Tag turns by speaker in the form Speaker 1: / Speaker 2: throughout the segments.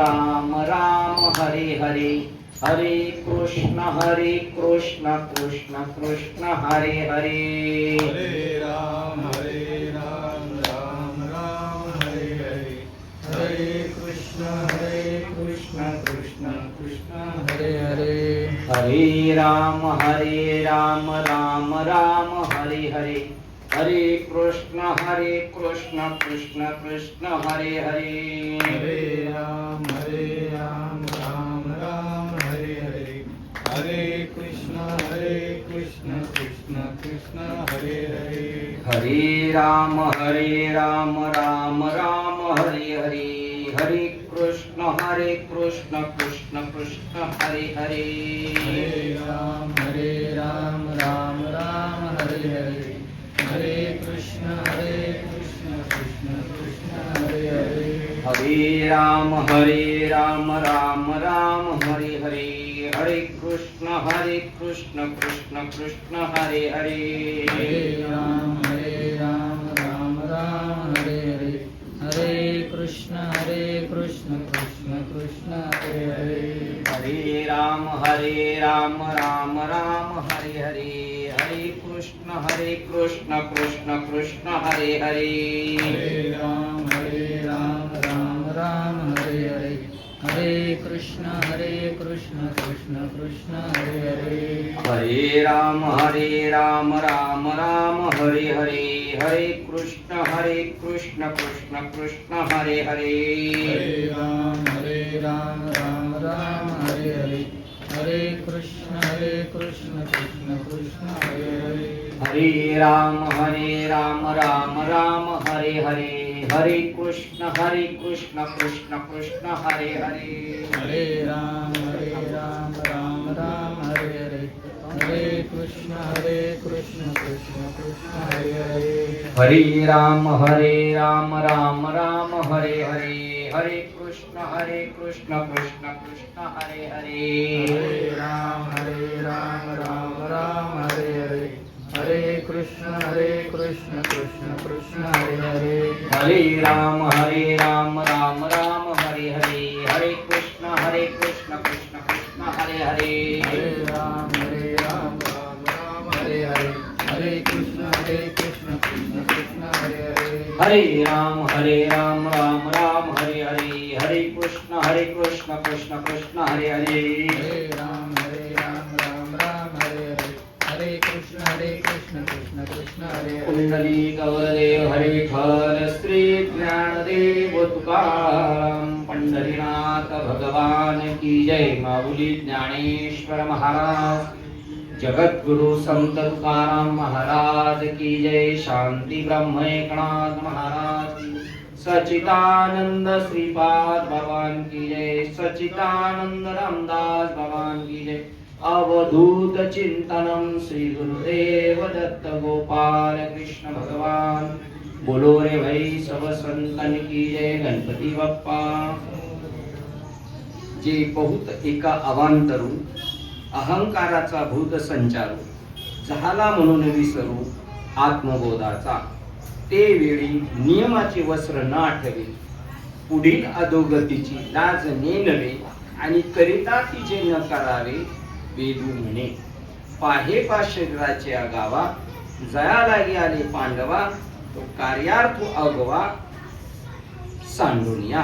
Speaker 1: राम राम हरे हरे, हरे कृष्ण कृष्ण कृष्ण हरे हरे,
Speaker 2: हरे राम राम राम हरे हरे, हरे कृष्ण कृष्ण कृष्ण हरे हरे,
Speaker 1: हरे राम राम राम हरे हरे, हरे कृष्ण कृष्ण कृष्ण हरे हरे,
Speaker 2: हरे राम राम राम हरे हरे, हरे कृष्ण कृष्ण कृष्ण हरे हरे,
Speaker 1: हरे राम राम राम हरे हरे, हरे कृष्ण कृष्ण कृष्ण हरे हरे,
Speaker 2: हरे राम राम राम हरे हरे, हरे कृष्ण कृष्ण कृष्ण हरे हरे,
Speaker 1: हरे राम राम हरे हरे, हरे कृष्ण कृष्ण कृष्ण हरे हरे,
Speaker 2: हरे राम राम हरे हरे, हरे कृष्ण कृष्ण कृष्ण हरे हरे,
Speaker 1: हरे राम राम हरे हरे, हरे कृष्ण कृष्ण कृष्ण हरे हरे,
Speaker 2: हरे राम राम हरे हरे, हरे कृष्ण कृष्ण कृष्ण हरे हरे,
Speaker 1: हरे राम राम हरे हरे, हरे कृष्ण कृष्ण कृष्ण हरे हरे,
Speaker 2: हरे राम राम हरे हरे, हरे कृष्ण कृष्ण कृष्ण हरे हरे,
Speaker 1: हरे राम राम हरे हरे, हरे कृष्ण कृष्ण कृष्ण हरे हरे,
Speaker 2: हरे राम राम हरे हरे, हरे कृष्ण कृष्ण कृष्ण हरे हरे,
Speaker 1: हरे राम राम हरे हरे, हरे कृष्ण कृष्ण कृष्ण हरे हरे,
Speaker 2: हरे राम राम हरे हरे, हरे कृष्ण कृष्ण कृष्ण हरे हरे,
Speaker 1: हरे राम राम हरे हरे, हरे कृष्ण कृष्ण कृष्ण हरे हरे,
Speaker 2: हरे राम राम हरे हरे, हरे कृष्ण कृष्ण कृष्ण हरे हरे,
Speaker 1: हरे राम राम हरे हरे, हरे कृष्ण कृष्ण कृष्ण हरे हरे,
Speaker 2: हरे राम राम हरे हरे, हरे कृष्ण कृष्ण कृष्ण हरे हरे,
Speaker 1: कुंडली गौरदेव हरे विठ्ठल श्री ज्ञानदेव तुकाराम पंढरीनाथ भगवान की जय, माऊली ज्ञानेश्वर महाराज, जगद्गुरु संत तुकाराम महाराज की जय, शांती ब्रह्म एकनाथ महाराज की, सचिदानंद श्रीपाद भगवान की जय, सचिदानंद रामदास भगवान की जय, अवधूत चिंतनम श्री गुरुदेव दत्त गोपाल कृष्ण भगवान, बोलो रे भाई सब संतन की जय, गणपती बाप्पा। जे बहुत एका अवांतरू अहंकाराचा भूत संचारू झाला म्हणून विसरू आत्मबोधाचा, ते वेळी नियमाचे वस्त्र न आठवे, पुढील अधोगतीची लाज नेनवे, आणि करिता तिचे न करावे वेदू म्हणे, पाहे पा शरीराचे अगावा, जया लागी आले पांडवा, तो कार्यार्थ अगवा सांडूनिया,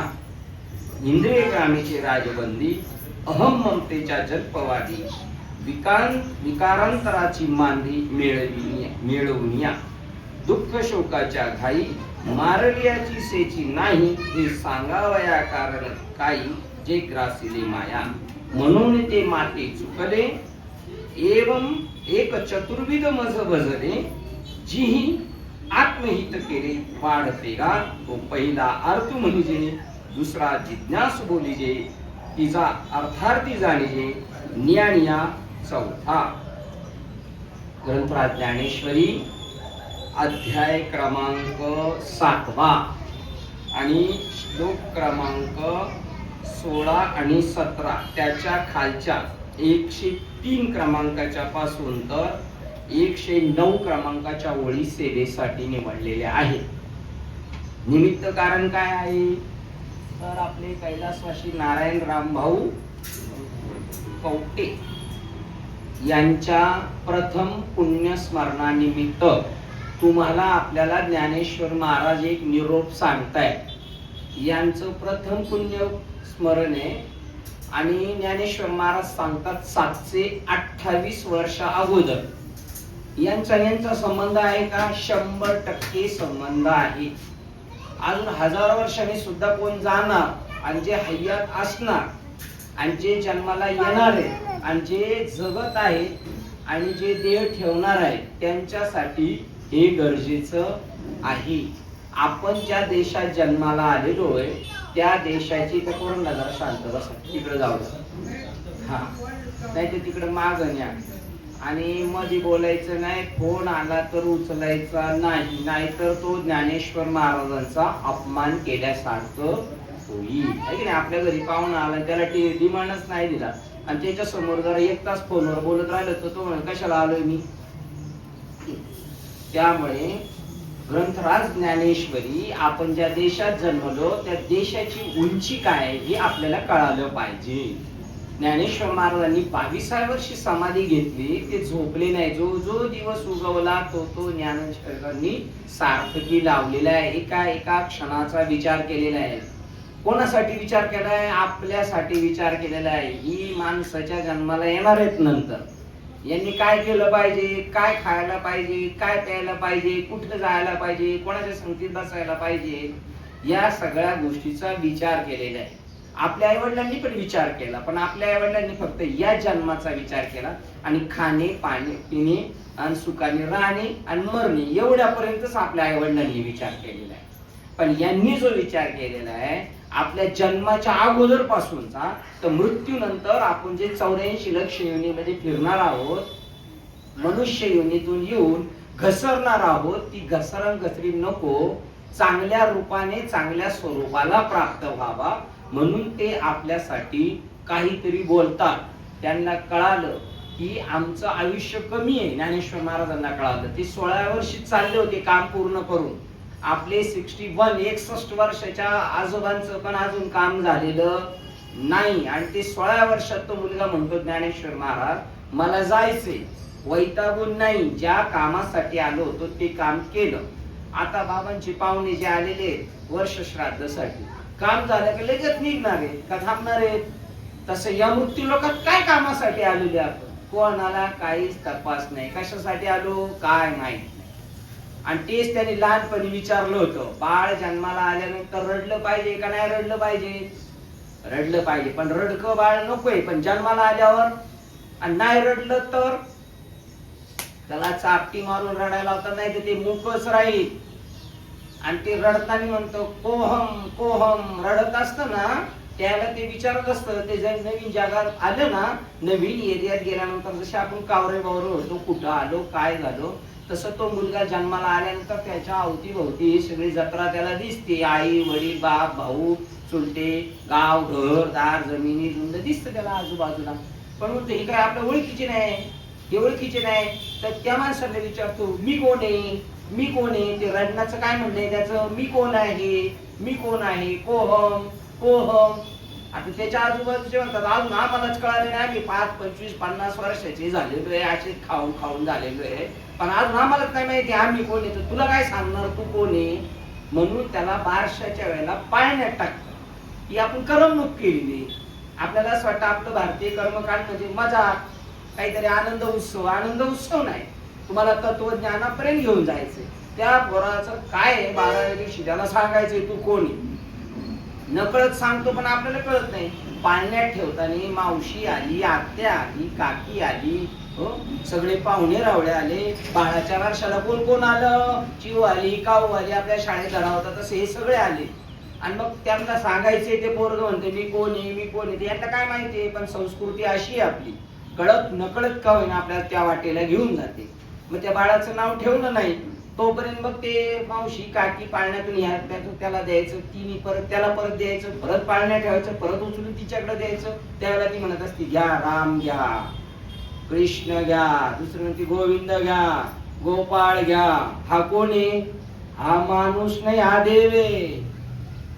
Speaker 1: इंद्रिय ग्रामीचे राजबंदी, अहम ममतेच्या जल्पवादी, विकारांतराची मांदी मिळवूनिया, दुःख शोकाच्या घाई, मारलियाची सेची नाही, हे सांगावया कारण काही, जे ग्रासिले माया, म्हणून ते माते चुकले, एवं एक चतुर्विध मज भजले, जीही आत्महित केले पाडते गा, तो पहिला अर्थ म्हणजे, दुसरा जिज्ञास बोलिजे, तिचा अर्थार्थी जाणिजे, ज्ञानिया चौथा। ग्रंथराज ज्ञानेश्वरी अध्याय क्रमांक 7 आणि श्लोक क्रमांक 16 आणि 17, त्याच्या खालच्या 103 क्रमांकाच्या पासून तर 109 क्रमांकाच्या ओळी सेवेसाठी निवडलेल्या आहेत। निमित्त कारण काय आहे? तर आपले कैलासवासी नारायण रामभाऊ कवटे यांच्या प्रथम पुण्यस्मरणानिमित्त तुम्हाला आपल्याला ज्ञानेश्वर महाराज एक निरोप सांगतायत. यांचं प्रथम पुण्य स्मरण आहे आणि ज्ञानेश्वर महाराज सांगतात 728 वर्ष अगोदर. यांचा संबंध आहे का? 100% संबंध आहे. अजून हजारो वर्षांनी सुद्धा कोण जाणार आणि जे हयात असणार आणि जे जन्माला येणार आहे आणि जे जगत आहेत आणि जे देह ठेवणार आहेत त्यांच्यासाठी हे गरजेचं आहे. आपण ज्या देशात जन्माला आलेलो आहे त्या देशाची तर करून जरा शांत बसा, तिकडे जाऊ हा, नाही तर तिकडे मागं न्या आणि मध्ये बोलायचं नाही. फोन आला तर उचलायचा नाही, नाहीतर तो ज्ञानेश्वर महाराजांचा अपमान केल्यासारखं होईल. आहे की नाही? आपल्या घरी पाहुणा आला त्याला डिमांडच नाही दिला आणि त्याच्या समोर जरा 1 तास फोनवर बोलत राहिलं तर तो म्हणे कशाला आलोय मी. त्यामुळे ग्रंथराज ज्ञानेश्वरी आपण ज्या देशात जन्मलो त्या देशाची उंची काय हे आपल्याला कळालं पाहिजे. ज्ञानेश्वर महाराजांनी 22व्या वर्षी समाधी घेतली, ते झोपले नाही. जो जो दिवस उगवला तो ज्ञानेश्वरांनी सार्थकी लावलेला आहे. एका एका क्षणाचा विचार केलेला आहे. कोणासाठी विचार केलाय? आपल्यासाठी विचार केलेला आहे. ही माणसाच्या जन्माला येणार आहेत नंतर. यांनी काय केलं पाहिजे, काय खायला पाहिजे, काय प्यायला पाहिजे, कुठं जायला पाहिजे, कोणाच्या संगतीत बसायला पाहिजे, या सगळ्या गोष्टीचा विचार केलेला आहे. आपल्या आई वडिलांनी पण विचार केला, पण आपल्या आई वडिलांनी फक्त या जन्माचा विचार केला आणि खाणे, पाणी, पिणे आणि सुखाने राहणे आणि मरणे एवढ्यापर्यंतच आपल्या आई वडिलांनी विचार केलेला आहे. पण यांनी जो विचार केलेला आहे आपल्या जन्माच्या अगोदर पासूनचा, तर मृत्यूनंतर आपण जे 84 लक्ष योनीमध्ये फिरणार आहोत, मनुष्य योनीतून येऊन घसरणार आहोत, ती घसरी नको, चांगल्या रूपाने चांगल्या स्वरूपाला प्राप्त व्हावा म्हणून ते आपल्यासाठी काहीतरी बोलतात. त्यांना कळालं की आमचं आयुष्य कमी आहे. ज्ञानेश्वर महाराजांना कळालं. ते 16 वर्षी चालले होते काम पूर्ण करून. आपले 61 वर्षाच्या आजोबांचं पण अजून काम झालेलं नाही आणि ते 16 वर्षात तो मुलगा म्हणतो ज्ञानेश्वर महाराज मला जायचंय, वैतागून नाही, ज्या कामासाठी आलो होतो ते काम केलं. आता बाबांचे पाहुणे जे आलेले वर्ष श्राद्धासाठी, काम झालं की लगेच निघणार आहेत का थांबणार आहेत? तसं या मृत्यू लोकात काय कामासाठी आलेले आपण? कोणाला काहीच तपास नाही, कशासाठी आलो काय माहिती. आणि तेच त्यांनी लहानपणी विचारलं होतं, बाळ जन्माला आल्यानंतर रडलं पाहिजे का नाही रडलं पाहिजे? रडलं पाहिजे, पण रडकं बाळ नकोय. पण जन्माला आल्यावर आणि नाही रडलं तर त्याला चापटी मारून रडायला होता, नाही तर ते मूकच राहील. आणि ते रडताना म्हणतो कोहम कोहम, रडत असतं ना त्याला ते विचारत असतं. ते जर नवीन जगात आलं ना, नवीन एरियात गेल्यानंतर जसे आपण कावरे बावरे होतो, कुठं आलो काय झालो, तसं तो मुलगा जन्माला आल्यानंतर त्याच्या अवतीभोवती सगळी जत्रा त्याला दिसते. आई वडील बाप भाऊ चुलते, गाव घर दार जमिनी धुंद दिसतं त्याला आजूबाजूला. पण म्हणतो हे काय आपल्या ओळखीचे नाही, हे ओळखीचे नाही. तर त्या माणसाला विचारतो मी कोण आहे, मी कोण आहे? ते रडण्याचं काय म्हणणं त्याचं, मी कोण आहे, मी कोण आहे, कोहम कोहम. आता त्याच्या आजूबाजूचे म्हणतात अजून आम्हालाच कळाले नाही, आम्ही 5, 25, 50 वर्षाचे झालेलो आहे, असे खाऊन खाऊन झालेलो आहे, पण अजून आम्हालाच काय माहिती आम्ही कोण आहे. तर तुला काय सांगणार, तू कोण आहे? म्हणून त्याला बारशाच्या वेळेला पाळण्यात टाकतात. ही आपण करमणूक केलेली. आपल्याला असं वाटतं आपलं भारतीय कर्मकांड म्हणजे मजा, काहीतरी आनंद उत्सव. आनंद उत्सव नाही, तुम्हाला तत्वज्ञानापर्यंत घेऊन जायचंय. त्या पोराचं काय आहे 12व्या दिवशी त्याला सांगायचंय तू कोण आहे. नकळत सांगतो पण आपल्याला कळत नाही. पाळण्यात ठेवताना मावशी आली, आत्या आली, काकी आली, सगळे पाहुणे रावळे आले. बाळाच्या वर्षाला कोण कोण आलं, चिव आली, काऊ आली, आपल्या शाळेत धडा होता तसे हे सगळे आले. आणि मग त्यांना सांगायचे, ते पोरग म्हणते मी कोण आहे, मी कोण आहे. यांना काय माहितीये, पण संस्कृती अशी आहे आपली, कळत नकळत का होईना आपल्याला त्या वाटेला घेऊन जाते. मग त्या बाळाचं नाव ठेवलं नाही तोपर्यंत मग ते मावशी काकी पाळण्यातून त्याला द्यायचं, तिने परत त्याला परत द्यायचं, परत पाळण्यात ठेवायचं, परत उचलून तिच्याकडे द्यायचं. त्यावेळेला ती म्हणत असते घ्या राम घ्या, कृष्ण घ्या, दुसरं म्हणते गोविंद घ्या, गोपाळ घ्या. हा कोण आहे? हा माणूस नाही, हा देव आहे.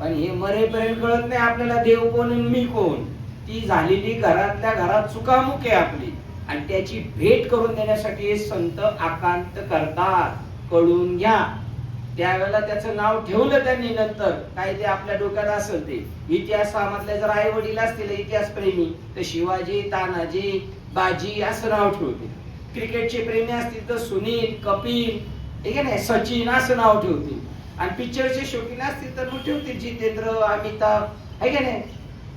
Speaker 1: पण हे मरेपर्यंत कळत नाही आपल्याला देव कोण आणि मी कोण. ती झालेली घरातल्या घरात चुकामुक आहे आपली, आणि त्याची भेट करून देण्यासाठी हे संत आकांत करतात. कळून घ्या. त्यावेळेला त्याचं नाव ठेवलं त्यांनी नंतर, काय ते आपल्या डोक्यात असेल ते. इतिहासामधले जर आई वडील असतील इतिहास प्रेमी तर शिवाजी, तानाजी, बाजी असं नाव ठेवतील. क्रिकेटचे प्रेमी असतील तर सुनील, कपिल, ठीक आहे ना, सचिन असं नाव ठेवतील. आणि पिक्चरचे शौकीन असतील तर मग ठेवतील जितेंद्र, अमिताभ, आहे का नाही.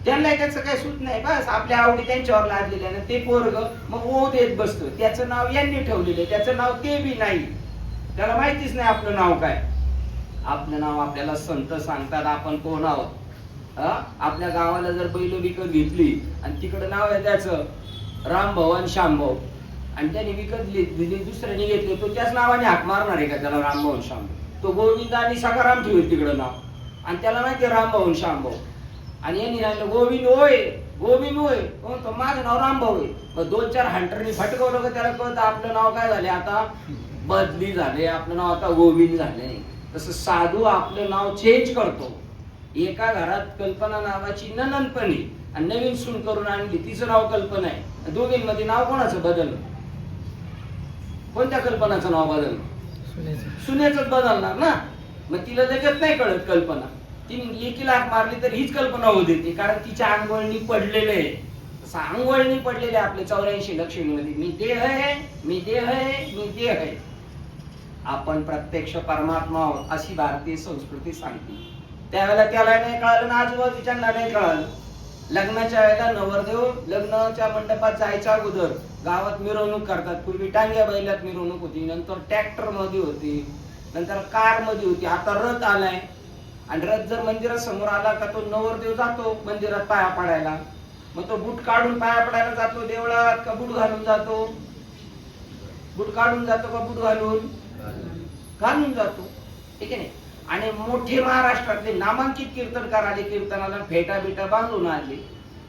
Speaker 1: त्यांना त्याचं काही सूट नाही, बस आपल्या आवडी त्यांच्यावर लादलेल्या ना. ते पोरग मग ओ देत बसतं, त्याचं नाव यांनी ठेवलेलं, त्याचं नाव ते बी नाही, त्याला माहितीच नाही आपलं नाव काय. आपलं नाव आपल्याला संत सांगतात आपण कोण आहोत. आपल्या गावाला जर बैल विकत घेतली आणि तिकडे नाव आहे त्याचं रामभाऊ आणि श्यामभाऊ, आणि त्याने विकत दिली, दुसऱ्याने घेतली, तो त्याच नावाने हाक मारणार आहे का त्याला रामभाऊ आणि श्यामभाऊ? तो गोविंद आणि सखाराम ठेवेल तिकडं नाव, आणि त्याला माहिती आहे रामभाऊ आणि श्यामभाऊ. आणि यांनी राहिलं गोविंद होय, गोविंद होय, तो माझं नाव रामभाऊ आहे. मग 2-4 हंटरनी फटकवलं का त्याला कळतं आपलं नाव काय झाले, आता बदली झाले, आपलं नाव आता गोविंद झाले. तसं साधू आपलं नाव चेंज करतो. एका घरात कल्पना नावाची ननंदपणी आणि नवीन सून करून आणली, तिचं नाव कल्पना आहे. दोघींमध्ये नाव कोणाचं बदललं? कोणत्या कल्पनाचं नाव बदललं? सुनेचंच बदलणार ना. मग तिला लगेच नाही कळत कल्पना. तिने लेकीला हाक मारली तर हीच कल्पना होऊ देते, कारण तिच्या अंगवळणी पडलेलं आहे. तसं अंगवळणी पडलेले आपले 84 लक्षणीमध्ये, मी देह आहे, मी देह आहे, मी देह आहे. आपण प्रत्यक्ष परमात्मा आहोत अशी भारतीय संस्कृती सांगते. त्यावेळेला त्याला नाही कळालं ना आजूबाजूच्यांना नाही कळालं. लग्नाच्या वेळेला नवरदेव लग्नाच्या मंडपात जायच्या अगोदर गावात मिरवणूक करतात. पूर्वी टांग्या बैलात मिरवणूक होती, नंतर ट्रॅक्टर मध्ये होती, नंतर कार मध्ये होती, आता रथ आलाय. आणि रथ जर मंदिरात समोर आला का तो नवरदेव जातो मंदिरात पाया पडायला. मग तो बूट काढून पाया पडायला जातो देवळात, का बूट घालून जातो? बूट काढून जातो का बूट घालून जातो, ठीक आहे नाही. आणि मोठे महाराष्ट्रातले नामांकित कीर्तनकार आले, कीर्तनाला फेटा बिटा बांधून आले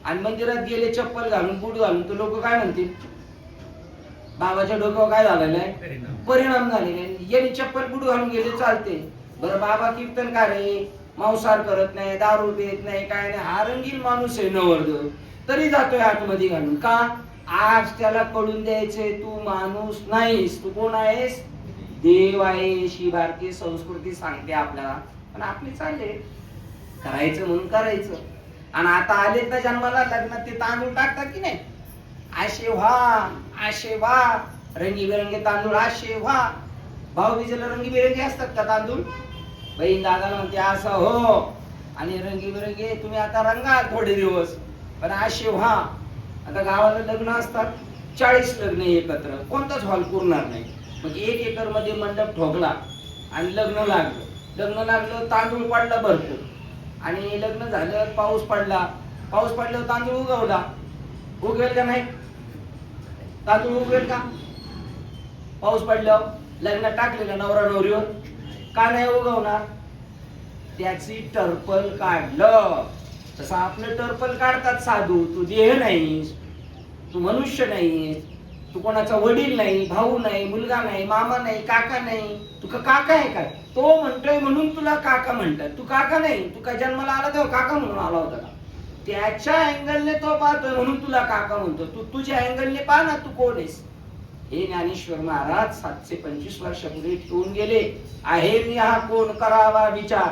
Speaker 1: आणि मंदिरात गेले चप्पल घालून, बूट घालून, तर लोक काय म्हणतील? बाबाच्या डोक्यावर काय झालेलं आहे? परिणाम झालेले आहे. यांनी चप्पल बूट घालून गेले चालते. बरं, बाबा कीर्तनकार आहे, मांसाहार करत नाही, दारू देत नाही, काय नाही, हा रंगीन माणूस आहे नवरदेव, तरी जातोय आतमध्ये घालून. का? आज त्याला कळून द्यायचंय तू माणूस नाहीस, तू कोण आहेस? देव आहे. ही भारतीय संस्कृती सांगते आपल्याला. पण आपली चालले करायचं म्हणून करायचं. आणि आता आलेत ना जन्माला, लग्नात ते तांदूळ टाकतात की नाही, आशे व्हा, रंगीबेरंगी तांदूळ, आशे व्हा. भाऊबीजेला रंगीबेरंगी असतात का तांदूळ? बहीण दादाला म्हणते असं हो, आणि रंगीबेरंगी तुम्ही आता रंगा थोडे दिवस, पण आशे व्हा. आता गावाला लग्न असतात, 40 लग्न एकत्र, कोणताच हॉल पुरणार नाही. मग 1 एकर मध्ये मंडप ठोकला आणि लग्न लागलं, तांदूळ पडला भरपूर, आणि लग्न झालं, पाऊस पडल्यावर तांदूळ उगवेल का नाही? तांदूळ उगवेल का? पाऊस पडल्यावर लग्न टाकलेलं नवरा नवरीवर का नाही उगवणार? त्याची टर्पल काढलं. तसं आपलं टर्पल काढतात साधू. तू देह नाहीस, तू मनुष्य नाहीस, तू कोणाचा वडील नाही, भाऊ नाही, मुलगा नाही, मामा नाही, काका नाही. तू का काका आहे काय? तो म्हणतोय म्हणून तुला काका म्हणतात. तू काका नाही, तू काय जन्माला आला तेव्हा काका म्हणून आला होता का? त्याच्या अँगलने तो पाहतोय म्हणून तुला काका म्हणतो. तू तुझ्या अँगलने पाह ना, तू कोण आहेस? हे ज्ञानेश्वर महाराज 725 वर्षापूर्वी ठेवून गेले. आहे मी हा कोण, करावा विचार.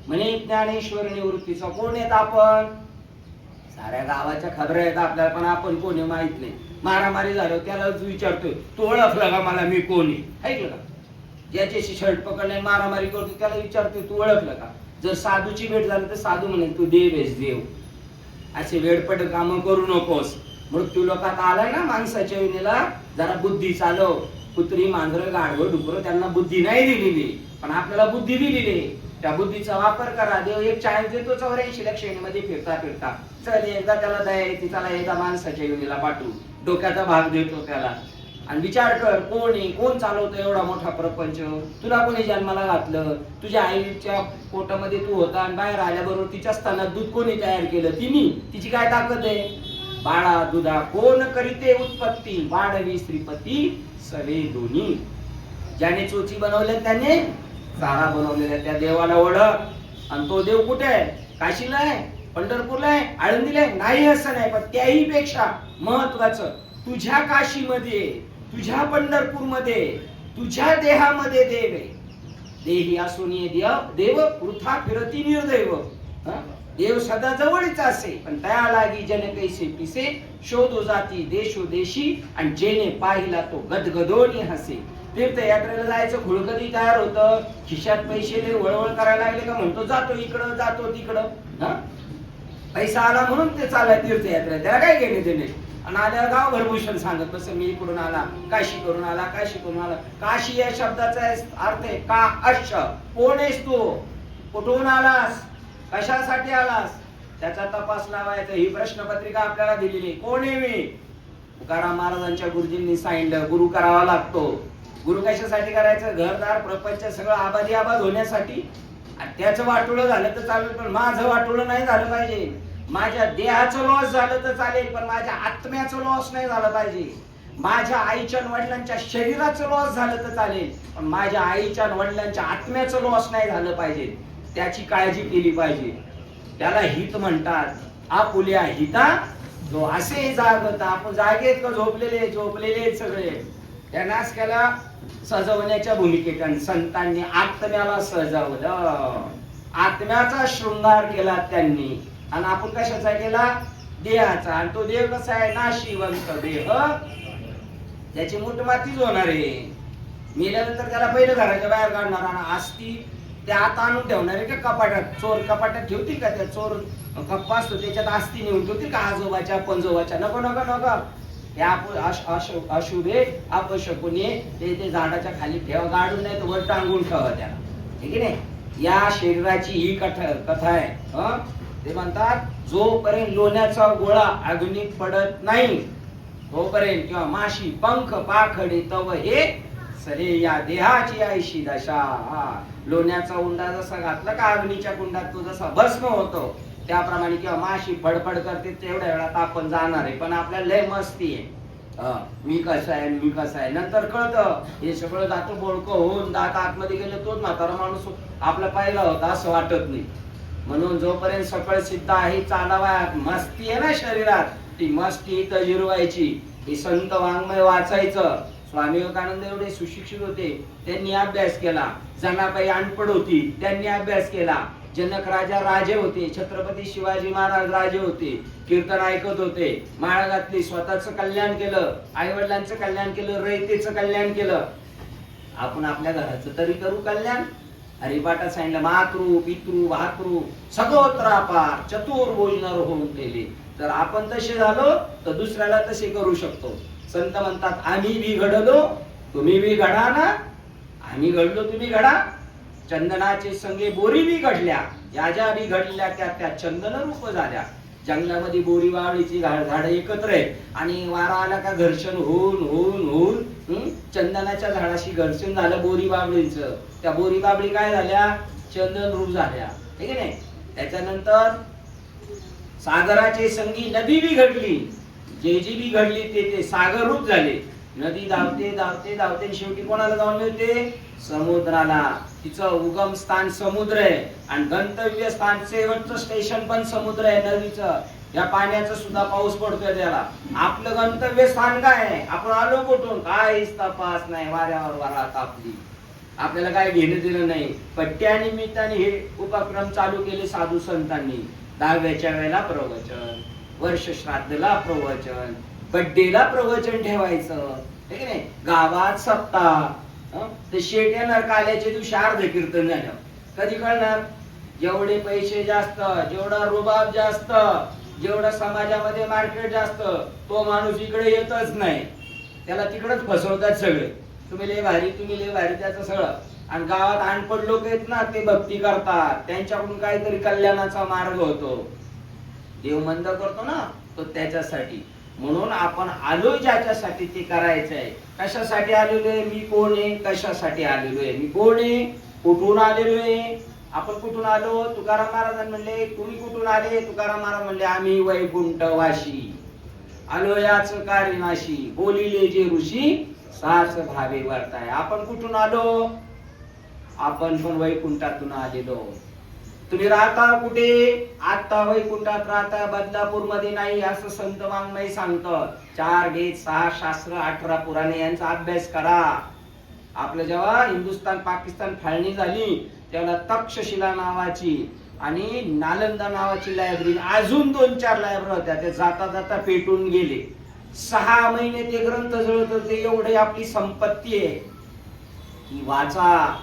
Speaker 1: म्हणे ज्ञानेश्वर निवृत्तीचा कोण आहेत आपण? साऱ्या गावाच्या खबऱ्या आहेत आपल्याला, पण आपण कोणी माहित नाही. मारामारी झाल्यावर त्याला विचारतोय, तू ओळखला का मला, मी कोणी? ऐकलं का? ज्याच्याशी शर्ट पकडले मारामारी करतो त्याला विचारतोय, तू ओळखलं का? जर साधूची भेट झाली तर साधू म्हणेल तू देव आहेस, देव. असे वेडपट काम करू नकोस. मृत्यू लोकात आलाय ना माणसाच्या विनेला, जरा बुद्धी चालव. कुत्री, मांजरं, गाढवं, डुकरं त्यांना बुद्धी नाही दिलेली, पण आपल्याला बुद्धी दिलेली. त्या बुद्धीचा वापर करा. देव एक चान्स देतो 84 लक्षणीमध्ये फिरता. चल एकदा त्याला दया येते, चला एकदा माणसाच्या विनेला पाठवू. डोक्याचा भाग देतो त्याला. आणि विचार कर, कोण चालवतो एवढा मोठा प्रपंच? तुला कोणी जन्माला घातलं? तुझ्या आईच्या पोटामध्ये तू होता आणि बाहेर आल्याबरोबर तिच्या स्थानात दूध कोणी तयार केलं? तिची काय ताकद आहे? बाळा दुधा कोण करीते उत्पत्ती, वाढवी श्रीपती सवे दोन्ही. ज्याने चोची बनवले त्याने चारा बनवलेला. त्या देवाला ओळख. आणि तो देव कुठे आहे? काशीला आहे, पंढरपूरला आहे, आळंदीला आहे? नाही, असं नाही. पण त्याही पेक्षा महत्वाचं तुझ्या काशीमध्ये, तुझ्या पंढरपूरमध्ये, तुझ्या देहामध्ये देव आहे. देही असून देव वृथा फिरती निर्दैव. देव सदा जवळच असे, पण त्या लागी जन कैसे पिसे, शोधो जाती देशो देशी, आणि जेने पाहिला तो गदगदोनी हसे. तीर्थयात्रेला जायचं खुळ कधी तयार होतं? खिशात पैसे लय वळवळ करायला लागले का म्हणतो जातो इकडं जातो तिकडं. पैसा आला म्हणून ते चाललाय तीर्थयात्रेला, त्याला काय घेणे देणे. आणि आल्यावर गाव भरभूषण सांगत बस, मी इकडून आला, काशी करून आला, काशी करून आला. काशी या शब्दाचा अर्थ आहे का अश. कोण आहेस तू? कुठून आलास? कशासाठी आलास? त्याचा तपास लावायचा. ही प्रश्नपत्रिका आपल्याला दिलेली. कोण आहे मी? तुकाराम महाराजांच्या गुरुजींनी सांगितलं गुरु करावा लागतो. गुरु कशासाठी करायचं? घरदार प्रपंच सगळं आबादी आबाद होण्यासाठी. त्याचं वाटोळं झालं तर चालेल, पण माझं वाटोळं नाही झालं पाहिजे. माझ्या देहाचं लॉस झालं तर चालेल, पण माझ्या आत्म्याचं लॉस नाही झालं पाहिजे. माझ्या आईच्या वडिलांच्या शरीराचं लॉस झालं तर चालेल, पण माझ्या आईच्या वडिलांच्या आत्म्याचं लॉस नाही झालं पाहिजे. त्याची काळजी केली पाहिजे. त्याला हित म्हणतात. आपुल्या हिता जो असे जागता. आपण जागेत का झोपलेले? झोपलेले सगळे. त्या नासक्याला सजवण्याच्या भूमिकेत संतांनी आत्म्याला सजवलं. आत्म्याचा शृंगार केला त्यांनी. आणि आपण कशाचा केला? देहाचा. आणि तो देव कसा आहे? नाशिवंत देह, त्याची मूठ मातीच होणार आहे. मेल्यानंतर त्याला पहिलं घराच्या बाहेर काढणार आणि अस्थि त्या आत आणून ठेवणार आहे का कपाटात? चोर कपाटात ठेवतील का? त्या चोर कप्पा असतो त्याच्यात अस्थि नेऊन ठेवतील का आजोबाच्या पंजोबाच्या? नको नको नको. अशुभे अपशकुने ते झाडाच्या खाली ठेवा, गाडून नाही तर वर टांगून ठेवा त्याला. ठीक आहे नाही? या शरीराची ही कथा आहे. ते म्हणतात जोपर्यंत लोण्याचा गोळा अग्नीत पडत नाही तोपर्यंत, किंवा माशी पंख पाखडे तव हे सरे या देहाची आयशी दशा. लोण्याचा उंडा जसा घातला का अग्नीच्या कुंडात तो जसा भस्म होतो त्याप्रमाणे, किंवा माशी फडफड करते तेवढ्या वेळात आपण जाणार आहे. पण आपल्याला लय मस्ती आहे. मी कसं आहे, मी कसं आहे. नंतर कळतं हे सगळं जातं बोळकं होऊन दात आतमध्ये गेले तोच म्हातारा माणूस आपला पाहिला होता असं वाटत नाही. म्हणून जोपर्यंत सकळ सिद्ध आहे चालावा. मस्ती आहे ना शरीरात, ती मस्ती इथं जिरवायची. ही संत वाङ्मय वाचायचं. स्वामी विवेकानंद एवढे सुशिक्षित होते, त्यांनी अभ्यास केला. जनाबाई अनपड होती, त्यांनी अभ्यास केला. जनक राजा राजे होते, छत्रपती शिवाजी महाराज राजे होते, कीर्तन ऐकत होते, माळा घातली, स्वतःचं कल्याण केलं, आई वडिलांचं कल्याण केलं, रयतेचं कल्याण केलं. आपण आपल्या घराचं तरी करू कल्याण. हरिपाठात सांगितलं मातृ पितृ भातृ सगोत्रापार चतुर भोजनार होऊन गेले. तर आपण तसे झालो तर दुसऱ्याला तसे करू शकतो. संत म्हणतात आम्ही बी घडलो तुम्ही बी घडा ना. आम्ही घडलो तुम्ही घडा. चंदनाचे संगे बोरी बी घडल्या, या ज्या बी घडल्या त्या चंदन रूप झाल्या. जंगलामध्ये बोरी बावळीची झाड एकत्र आहे आणि वारा आला का घर्षण होऊन होऊन होऊन चंदनाच्या झाडाशी घर्षण झालं बोरी बावळीचं. त्या बोरी बावळी काय झाल्या? चंदन रूप झाल्या. ठीक आहे नाही? त्याच्यानंतर सागराचे संगी नदी बी घडली, जे जी बी घडली ते सागर रूप झाले. नदी धावते धावते धावते शेवटी कोणाला जाऊन मिळते? समुद्राला. तिचं उगम स्थान समुद्र आहे आणि गंतव्य स्थान शेवटचं स्टेशन पण समुद्र आहे नदीचं. या पाण्याचा सुद्धा पाऊस पडतोय त्याला. आपलं गंतव्य स्थान काय आहे? आपण आलो कुठून? काहीच तपास नाही. वाऱ्यावर वारा तापली. आपल्याला काय घेणं दिलं नाही. पट्ट्या निमित्ताने हे उपक्रम चालू केले साधू संतांनी. 10व्याच्या वेळेला प्रवचन, वर्ष श्राद्धला प्रवचन, बड्डेला प्रवचन ठेवायचं. ठीक आहे? गावात सप्ताह. ते शेट येणार काल्याच्या दिवशी अर्ध कीर्तन झालं. कधी कळणार? जेवढे पैसे जास्त, जेवढा रुबाब जास्त, जेवढा समाजामध्ये मार्केट जास्त, तो माणूस इकडे येतच नाही. त्याला तिकडेच फसवतात सगळे. तुम्ही लय भारी, तुम्ही लय भारी, त्याचं सगळं. आणि गावात अनपड लोक आहेत ना, ते भक्ती करतात, त्यांच्याकडून काहीतरी कल्याणाचा मार्ग होतो. देव मंद करतो ना तो त्याच्यासाठी. म्हणून आपण आलोय ज्याच्यासाठी ते करायचं आहे. कशासाठी आलेलो आहे? मी कोण आहे? कशासाठी आलेलो आहे? मी कोण आहे? कुठून आलेलो आहे? आपण कुठून आलो? तुकाराम महाराज म्हणले तुम्ही कुठून आले? तुकाराम महाराज म्हणले आम्ही वैकुंठ वाशी आलो याच कारिनाशी, बोलिले जे ऋषी साच भावे वर्ताय. आपण कुठून आलो? आपण पण वैकुंठातून आलेलो. तुम्ही राहता कुठे? आता वैकुंठात राहता, बदलापूर मध्ये नाही असं संत वाङ्मय सांगतं. 4 वेद 6 शास्त्र 18 पुराणे यांचा अभ्यास करा. आपलं जेव्हा हिंदुस्थान पाकिस्तान फाळणी झाली तेव्हा तक्षशिला नावाची आणि नालंदा नावाची लायब्ररी, अजून 2-4 लायब्ररी होत्या, ते जाता जाता पेटून गेले. 6 महिने ते ग्रंथ जळत होते. एवढी आपली संपत्ती आहे की वाचा.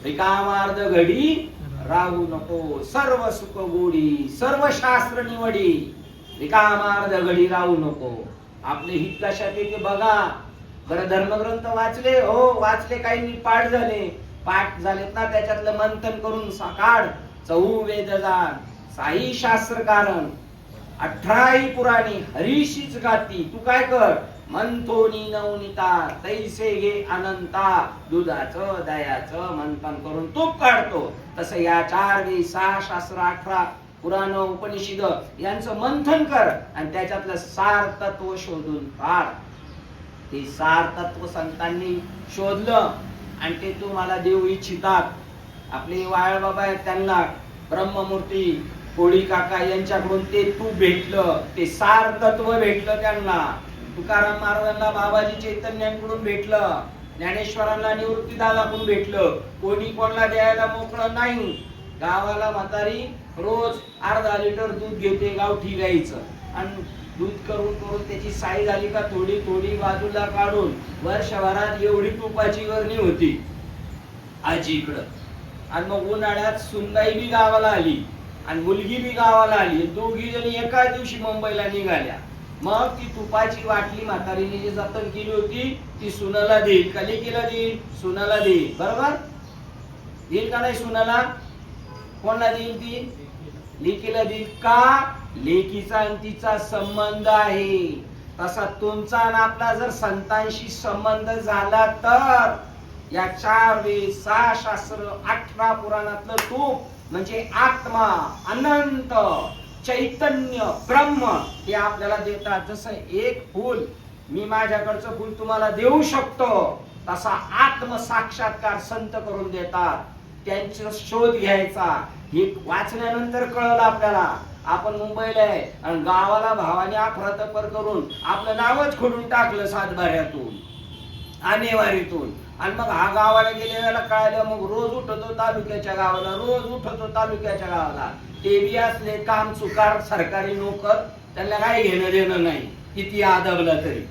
Speaker 1: रिकामार्ध घडी राहू नको, सर्व सुख गोडी, सर्व शास्त्र निवडी, रिकामार्ध घडी राहू नको. आपले हित कशात येते बघा. बरं, धर्मग्रंथ वाचले? हो वाचले. काही पाठ झालेत ना, त्याच्यातलं मंथन करून काढ. 4 वेदजान, 6 शास्त्र कारण, 18 पुराणी, हरीशीच गाती. तू काय कर? मंथोनी नवनीता तैसे घे अनंता. दुधाचं दयाचं मंथन करून तूप काढतो, तसं या 4 वेद 6 शास्त्र 18 पुराण उपनिषद यांचं मंथन कर आणि त्याच्यातलं सार तत्व शोधून काढ. ते सार तत्व संतांनी शोधलं आणि ते तुम्हाला देऊ इच्छितात. आपले वाळ बाबा आहेत, त्यांना ब्रह्ममूर्ती कोळी काका यांच्याकडून ते तूप भेटलं, ते सार तत्व भेटलं त्यांना. तुकाराम महाराजांना बाबाजी चैतन्यांकडून भेटलं, ज्ञानेश्वरांना निवृत्तीदादाकडून भेटलं. कोणी कोणाला द्यायला मोकळं नाही. गावाला म्हातारी रोज अर्धा लिटर दूध घेते गावठी गाईचं, आणि दूध करून करून त्याची साई झाली का थोडी थोडी बाजूला काढून वर्षभरात एवढी तुपाची गरणी होती आजीकडं. आणि मग उन्हाळ्यात सुनबाई बी गावाला आली आणि मुलगी बी गावाला आली. दोघी जणी एका दिवशी मुंबईला निघाल्या. मग ती तुपाची वाटली म्हातारीने जी जतन केली होती ती सुनाला देईल का लेकीला देईल? सुनाला देईल. बरोबर देईल का नाही? सुनाला. कोणाला देईल? ती लेकीला देईल. का? लेकीचा आणि तिचा संबंध आहे. तसा तुमचा आणि आपला जर संतांशी संबंध झाला तर या 4 वेद 6 शास्त्र 18 पुराणातलं तूप म्हणजे आत्मा, अनंत चैतन्य, ब्रह्म हे आपल्याला देतात. जसं एक फूल मी माझ्याकडचं फूल तुम्हाला देऊ शकतो, तसा आत्म साक्षात्कार संत करून देतात. त्यांचा शोध घ्यायचा. हे वाचल्यानंतर कळलं आपल्याला. आपण मुंबईला आहे आणि गावाला भावाने अफरातफर करून आपलं नावच खोडून टाकलं सातबाऱ्यातून, आणेवारीतून. आणि मग हा गावाला गेलेला कळालं, मग रोज उठतो तालुक्याच्या गावाला, रोज उठतो तालुक्याच्या गावाला. ते बी असले काम चुकार सरकारी नोकर, त्यांना काही घेणं देणं नाही किती आदबला तरी.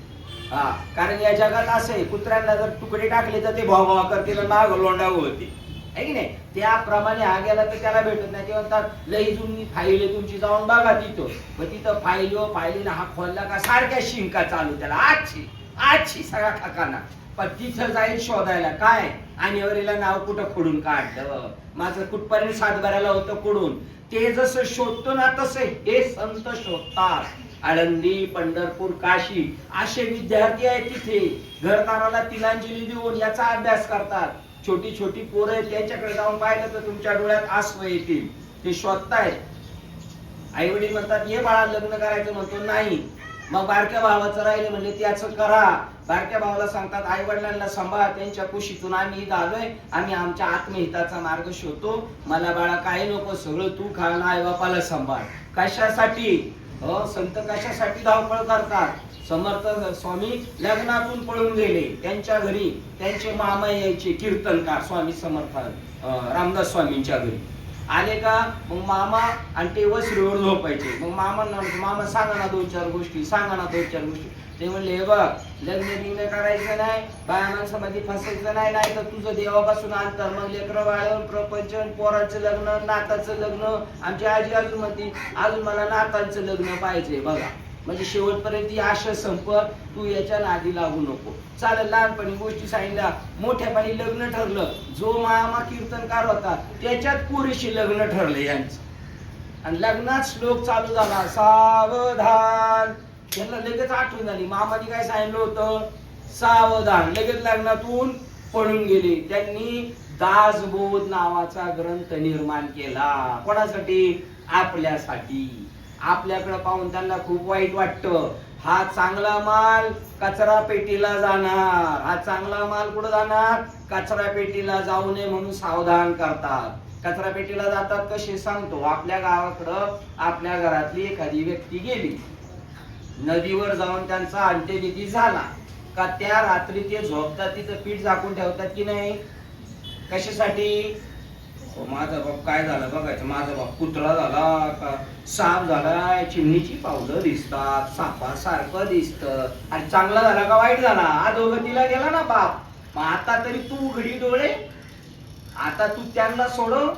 Speaker 1: हा, कारण या जगात असे कुत्र्यांना जर तुकडे टाकले तर ते भाव करतील, माग लोंडाव होते, आहे की नाही? त्याप्रमाणे हा गेला तर त्याला भेटत नाही. ते म्हणतात लई जुनी फाईल आहे तुमची, जाऊन बघा तिथं. मग तिथं फाईलीने हा खोलला का सारख्या शिंका चालू त्याला, आजची आजची सगळा खकाना. पण तिथं जाईल शोधायला काय आणेवारीला नाव कुठं खोडून काढलं, माझं कुठपर्यंत सातबाऱ्याला होतं खोडून. ते जसं शोधतो ना तसं हे संत शोधतात. आळंदी, पंढरपूर, काशी असे विद्यार्थी आहेत तिथे. घरदाराला तिलांजली देऊन याचा अभ्यास करतात. छोटी छोटी पोरं आहेत, त्यांच्याकडे जाऊन पाहिलं तर तुमच्या डोळ्यात आसव येतील. ते शोधतायत. आई वडील म्हणतात ये बाळा लग्न करायचं, म्हणतो नाही. मग बारक्या भावाचं राहिले म्हणले त्याचं करा. बारक्या भावाला सांगतात आई वडिलांना सांभाळ, त्यांच्या कुशीतून आम्ही इथं आलोय, आम्ही आमच्या आत्महिताचा मार्ग शोधतो. मला बाळा काय नको, सगळं तू खा, आई बापाला सांभाळ. कशासाठी? संत कशासाठी धावपळ करतात? समर्थ स्वामी लग्नातून पळून गेले. त्यांच्या घरी त्यांचे मामा यायचे कीर्तनकार, स्वामी समर्थ रामदास स्वामींच्या घरी आले का मग मामा आणि ते वसरीवर झोपायचे. मग मामा सांगा ना 2-4 गोष्टी, सांगा ना 2-4 गोष्टी. ते म्हणले हे बघ, लग्न बिग्न करायचं नाही, बाया माणसामध्ये फसायचं नाही, नाही तर तुझं देवापासून अंतर. मग लेकरं बाळवून प्रपंच, पोराचं लग्न, नाताचं लग्न. आमची आजी अजून म्हणते अजून मला नातांचं लग्न पाहिजे. बघा म्हणजे शेवटपर्यंत ही आशा संपत, तू याच्या नादी लागू नको. चालेल, लहानपणी गोष्टी सांगितल्या, मोठ्यापणी लग्न ठरलं. जो मामा कीर्तनकार होता त्याच्यात पुरीशी लग्न ठरलं यांचं. आणि लग्नात श्लोक चालू झाला, सावधान. त्यांना लगेच आठवण झाली मामाने काय सांगितलं होतं, सावधान. लगेच लग्नातून पळून गेले. त्यांनी दासबोध नावाचा ग्रंथ निर्माण केला. कोणासाठी? आपल्यासाठी. आपल्याकडे पाहून त्यांना खूप वाईट वाटतं. हा चांगला माल कचरा पेटीला जाणार, हा चांगला माल कुठं जाणार? कचरा पेटीला जाऊ नये म्हणून सावधान करतात. कचरा पेटीला जातात कसे सांगतो. आपल्या गावाकडं आपल्या घरातली एखादी व्यक्ती गेली, नदीवर जाऊन त्यांचा अंत्यविधी झाला का त्या रात्री ते झोपतात तिथं पीठ झाकून ठेवतात की नाही? कशासाठी? माझा बाप काय झालं बघायचं, माझा बाप कुत्रा झाला का साप झाला, चिमणीची पावलं दिसतात, सापासारखं दिसतं, आणि चांगला झाला का वाईट झाला, अधोगतीला गेला ना बाप. मग आता तरी तू उघडी डोळे, आता तू त्यांना सोडव.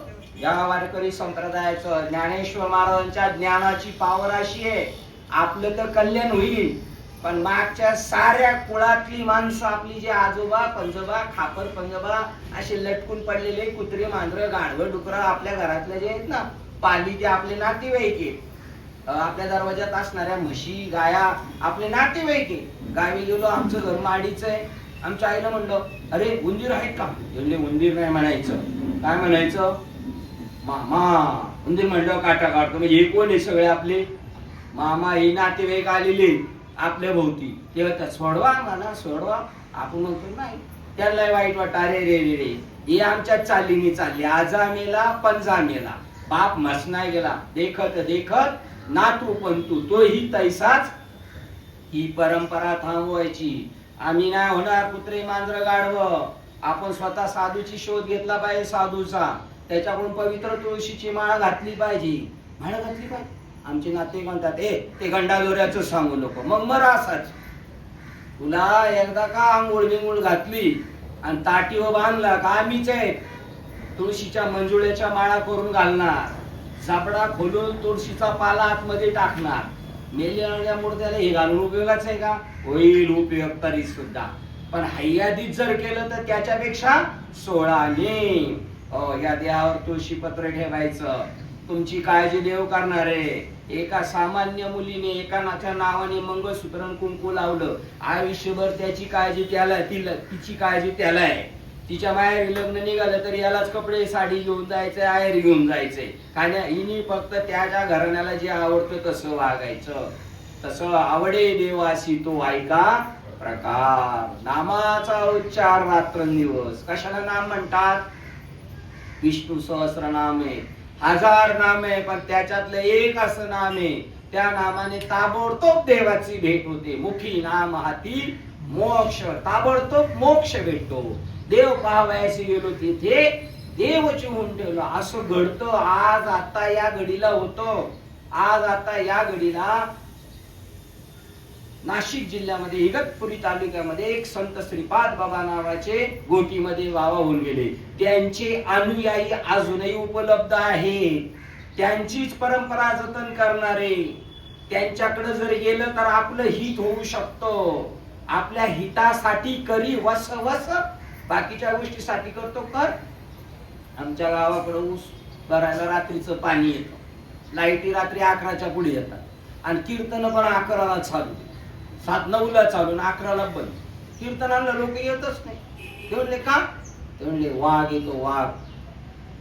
Speaker 1: या वारकरी संप्रदायाचं ज्ञानेश्वर महाराजांच्या ज्ञानाची पावर अशी आहे, आपलं तर कल्याण होईल, पण मागच्या साऱ्या कुळातली माणसं आपली जे आजोबा पंजोबा खापर पंजोबा असे लटकून पडलेले कुत्रे मांजरं गाढवं डुकरं आपल्या घरातले जे आहेत ना पाली, ते आपले नातेवाईक आहे. आपल्या दरवाजात असणाऱ्या म्हशी गाया आपले नातेवाईक आहे. गावी गेलो, आमचं घर माडीचं आहे, आमच्या आईला म्हणलं अरे उंदीर आहेत का? म्हणजे उंदीर नाही म्हणायचं, काय म्हणायचं? मामा. उंदीर म्हणलं काटा काढतो. म्हणजे हे कोण आहे? सगळे आपले मामा, हे नातेवाईक आलेले आपल्या भोवती. तेव्हा सोडवा मला सोडवा, आपण म्हणतो नाही, त्याला वाईट वाटत. अरे रे रे रे, हे आमच्या चालीनी चालली, आजा मेला पंजा मेला, बाप मसनाय गेला, देखत देखत नातू पंतू तोही तैसाच. ही परंपरा थांबवायची. आम्ही नाही होणार कुत्रे मांजर गाढवं. आपण स्वतः साधूची शोध घेतला पाहिजे, साधूचा, त्याच्याकडून पवित्र तुळशीची माळ घातली पाहिजे. माळ घातली पाहिजे. आमचे नाते म्हणतात ते गंडादोऱ्याचं सांगू नको, मग मरा असाच. तुला एकदा का आंघोळ बिंगोळ घातली आणि ताटीवर बांधला का आम्हीच आहे तुळशीच्या मंजुळ्याच्या माळा करून घालणार, झापडा खोलून तुळशीचा पाला आतमध्ये टाकणार. मेलेल्या मूर्त्याला हे घालून उपयोगाच आहे का? होईल उपयोग तरी सुद्धा, पण हय्यादीत जर केलं तर त्याच्यापेक्षा 16ने या देहावर तुळशी पत्र ठेवायचं. तुमची काळजी देव करणार आहे. एका सामान्य मुलीने एका नावाने मंगळसूत्र कुंकू लावलं, आयुष्यभर त्याची काळजी त्याला, तिची काळजी त्याला आहे. तिच्या माहेर लग्न निघालं तर यालाच कपडे साडी घेऊन जायचंय, आहेर घेऊन जायचंय. कारण हिने फक्त त्याच्या घराण्याला जे आवडतं तसं वागायचं. तसं आवडे देवासी तो ऐका प्रकार. नामाचा उच्चार रात्रंदिवस. कशाला नाम म्हणतात? विष्णू सहस्रनाम आहे, 1000 नाम आहे, पण त्याच्यातलं एक असं नाम आहे, त्या नामाने ताबडतोब देवाची भेट होते. मुखी नाम हाती मोक्ष, ताबडतोब मोक्ष भेटतो. देव पाहावयाशी गेलो तिथे देवची होऊन ठेवलं. असं घडतं आज आता या घडीला होतं. आज आता या घडीला नाशिक जिल्ह्यामध्ये इगतपुरी तालुक्यामध्ये एक संत श्रीपाद बाबा नावाचे गोटीमध्ये बाबा होऊन गेले. त्यांचे अनुयायी अजूनही उपलब्ध आहेत. त्यांचीच परंपरा जतन करणारे. त्यांच्याकडे जर गेलं तर आपलं हित होऊ शकतं. आपल्या हितासाठी करी वस वस, बाकीच्या गोष्टीसाठी करतो कर. आमच्या गावाकडे ऊस भरायला रात्रीचं पाणी येतं, लाईटी रात्री 11च्या पुढे येतात आणि कीर्तन पण 11ला चालू, 7-9ला चालू, 11ला बंद. कीर्तनाला लोक येतच नाही. ते म्हणले का? ते म्हणले वाघ येतो वाघ.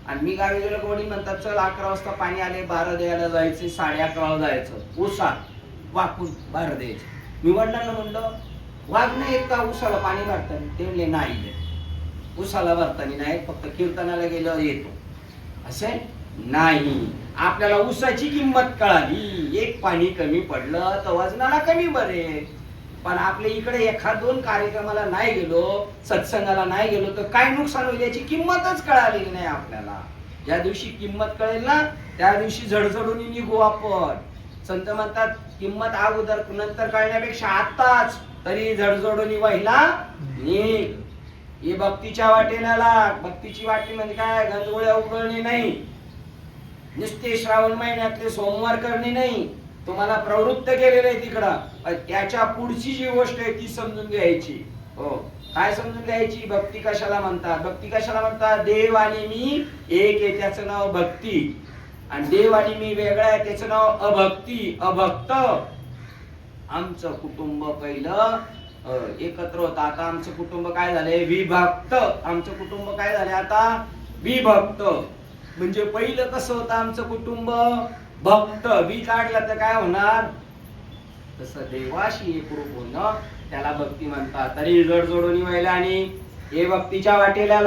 Speaker 1: आणि मी गावी गेलो की वडील म्हणतात चल 11 वाजता पाणी आले, 12 द्यायला जायचे, 11:30ला जायचं ऊसात वाकून 12 द्यायचे. मी वडिलांना म्हणलं वाघ नाही येत का ऊसाला पाणी भरताना? ते म्हणले नाही, ऊसाला भरताना नाही, फक्त कीर्तनाला गेल्यावर येतो. असे नाही. आपल्याला ऊसाची किंमत कळाली, एक पाणी कमी पडलं तर वजनाला कमी बरे. पण आपल्या इकडे 1-2 कार्यक्रमाला नाही गेलो, सत्संगाला नाही गेलो तर काय नुकसान होईल याची किंमतच कळाली नाही आपल्याला. ज्या दिवशी किंमत कळेल ना त्या दिवशी झडझडून निघू आपण. संत म्हणतात किंमत अगोदर नंतर कळण्यापेक्षा आताच तरी झडझडून व्हायला निघ. हे भक्तीच्या वाटेला लाग. भक्तीची वाटी म्हणजे काय? गंधगोळ्या उगळणे नाही, नुसते श्रावण महिन्यातले सोमवार करणे नाही. तुम्हाला प्रवृत्त केलेलं आहे तिकडं, त्याच्या पुढची जी गोष्ट आहे ती समजून घ्यायची. हो, काय समजून घ्यायची? भक्ती कशाला म्हणतात? भक्ती कशाला म्हणतात? देव आणि मी एक आहे त्याचं नाव भक्ती, आणि देव आणि मी वेगळा आहे त्याचं नाव अभक्ती, अभक्त. आमचं कुटुंब पहिलं एकत्र होतं, आता आमचं कुटुंब काय झालंय? विभक्त. आमचं कुटुंब काय झालंय आता? विभक्त. म्हणजे पहिलं कसं होतं आमचं कुटुंब? भक्त. बी काढला तर काय होणार? तसं देवाशी एकरूप होणं त्याला भक्ती म्हणतात. तरी जड जोडून व्हायला आणि हे भक्तीच्या वाटेला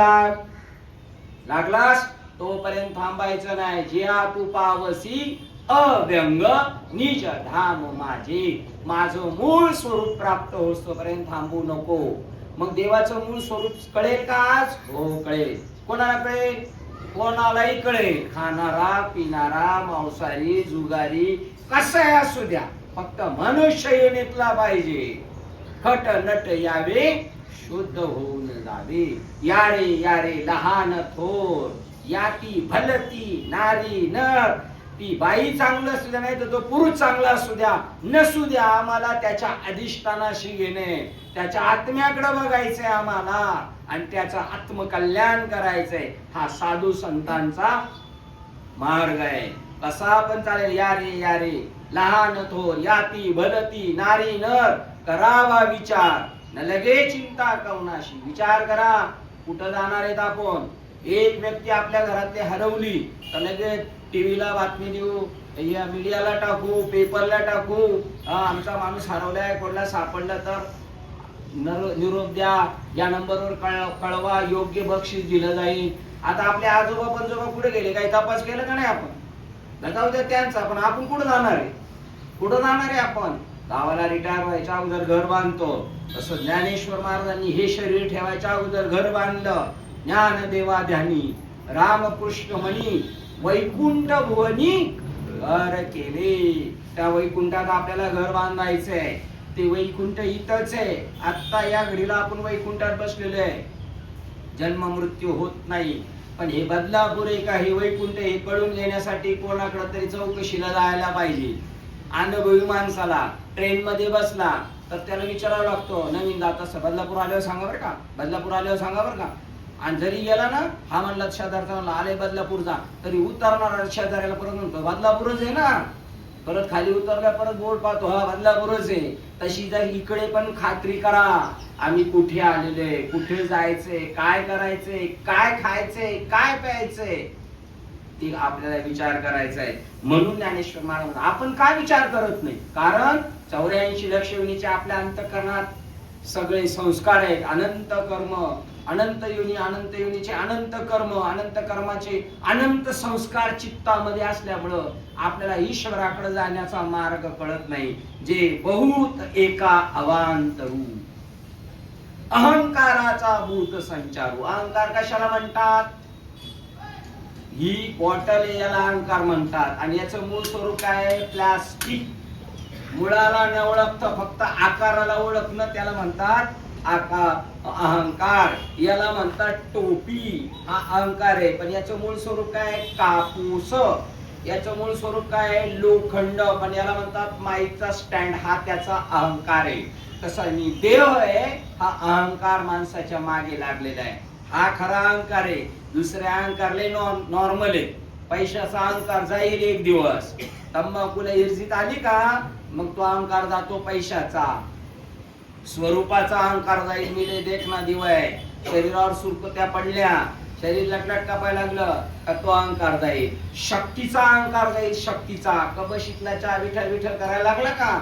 Speaker 1: लागलास तोपर्यंत थांबायचं नाही. ज्या तू पावसी अव्यंग निज धाम माझे, माझं मूळ स्वरूप प्राप्त होतोपर्यंत थांबू नको. मग देवाचं मूळ स्वरूप कळेल का आज? हो कळेल. कोणाला कळेल? कोणालाही कळेल. खाणारा पिणारा मांसाहारी जुगारी कसाही असू द्या, फक्त मनुष्य योनीतला पाहिजे. खट नट यावे शुद्ध होऊन जावे. यारे यारे लहान थोर, याती भलती नारी नर. ती बाई चांगलं असू द्या, नाही तर तो पुरुष चांगला असू द्या नसू द्या, आम्हाला त्याच्या अधिष्ठानाशी घेणे, त्याच्या आत्म्याकडे बघायचंय आम्हाला आणि त्याचं आत्मकल्याण करायचंय. हा साधू संतांचा मार्ग आहे. कसा पण चालेल. यारे लहान थोर, याती भलती नारी नर. करावा विचार न लगे चिंता कवनाशी. विचार करा कुठं जाणार आहेत आपण. एक व्यक्ती आपल्या घरातली हरवली तर लगेच टीव्हीला बातमी देऊ, या मीडियाला टाकू, पेपरला टाकू, आमचा माणूस हरवलाय, कोणाला सापडलं तर निरोप द्या, या नंबरवर कळवा, योग्य बक्षीस दिलं जाईल. आता आपले आजोबा पंजोबा कुठे गेले? काही तपास केलं का नाही आपण? जाऊ द्या त्यांचा, पण आपण कुठं जाणार आहे? कुठं जाणार आहे आपण? गावाला रिटायर व्हायच्या अगोदर घर बांधतो, तसं ज्ञानेश्वर महाराजांनी हे शरीर ठेवायच्या अगोदर घर बांधलं. ज्ञानदेवा ध्यानी रामकृष्ण म्हणी वैकुंठ भुवनी घर केले. त्या वैकुंठात आपल्याला घर बांधायचंय. ते वैकुंठ इथंच आहे. आता या घडीला आपण वैकुंठात बसलेलो आहे. जन्म मृत्यू होत नाही. पण हे बदलापूर आहे का हे वैकुंठ हे कळून घेण्यासाठी कोणाकडे तरी चौकशीला जायला पाहिजे. अनुभवी माणसाला ट्रेन मध्ये बसला तर त्याला विचारावं लागतो, नवीन जात असं बदलापूर आल्यावर सांगा बरं का, बदलापूर आल्यावर सांगा बरं का. आणि जरी गेला ना, हा म्हणला शेजारचा म्हणला आले बदलापूर जा, तरी उतरणार शेजाऱ्याला परत म्हणतो बदलापूरच आहे ना. परत खाली उतरल्या परत बोर्ड पाहतो, हा बदलापूरच आहे. तशी जर इकडे पण खात्री करा, आम्ही कुठे आलेले, कुठे जायचंय, काय करायचंय, काय खायचंय, काय प्यायचंय, ते आपल्याला विचार करायचा आहे. म्हणून ज्ञानेश्वर महाराज आपण काय विचार करत नाही? कारण 84 लक्ष योनीचे आपल्या अंतःकरणात सगळे संस्कार आहेत. अनंत कर्म, अनंत योनी, अनंत योनीचे अनंत कर्म, अनंत कर्माचे अनंत संस्कार चित्तामध्ये असल्यामुळं आपल्याला ईश्वराकडे जाण्याचा मार्ग कळत नाही. जे बहुत एका अवांतरू अहंकाराचा भूत संचारू. अहंकार कशाला म्हणतात? ही बॉटल याला अहंकार म्हणतात. आणि याचं मूळ स्वरूप काय आहे? प्लास्टिक. मुळाला न ओळखता फक्त आकाराला ओळखणं त्याला म्हणतात अहंकार. याला म्हणतात टोपी. हा अहंकार आहे. पण याचं मूळ स्वरूप काय आहे? कापूस. याचं मूळ स्वरूप काय आहे? लोखंड. पण याला म्हणतात माईकचा स्टँड. हा त्याचा अहंकार आहे. तसं देह आहे हा अहंकार माणसाच्या मागे लागलेला आहे. हा खरा अहंकार आहे. दुसरे अहंकार लय नॉर्मल आहे. पैशाचा अहंकार जाईल एक दिवस. तंबाखूला इर्जित आली का मग तो अहंकार जातो पैशाचा. स्वरूपाचा अहंकार जाईल. मी लय देखना दिव आहे. शरीरावर सुरकुत्या पडल्या, शरीर लटलट कापायला लागलं का तो अहंकार जाईल. शक्तीचा अहंकार जाईल. शक्तीचा कबशीतला चहा विठ्ठल विठ्ठल करायला लागला का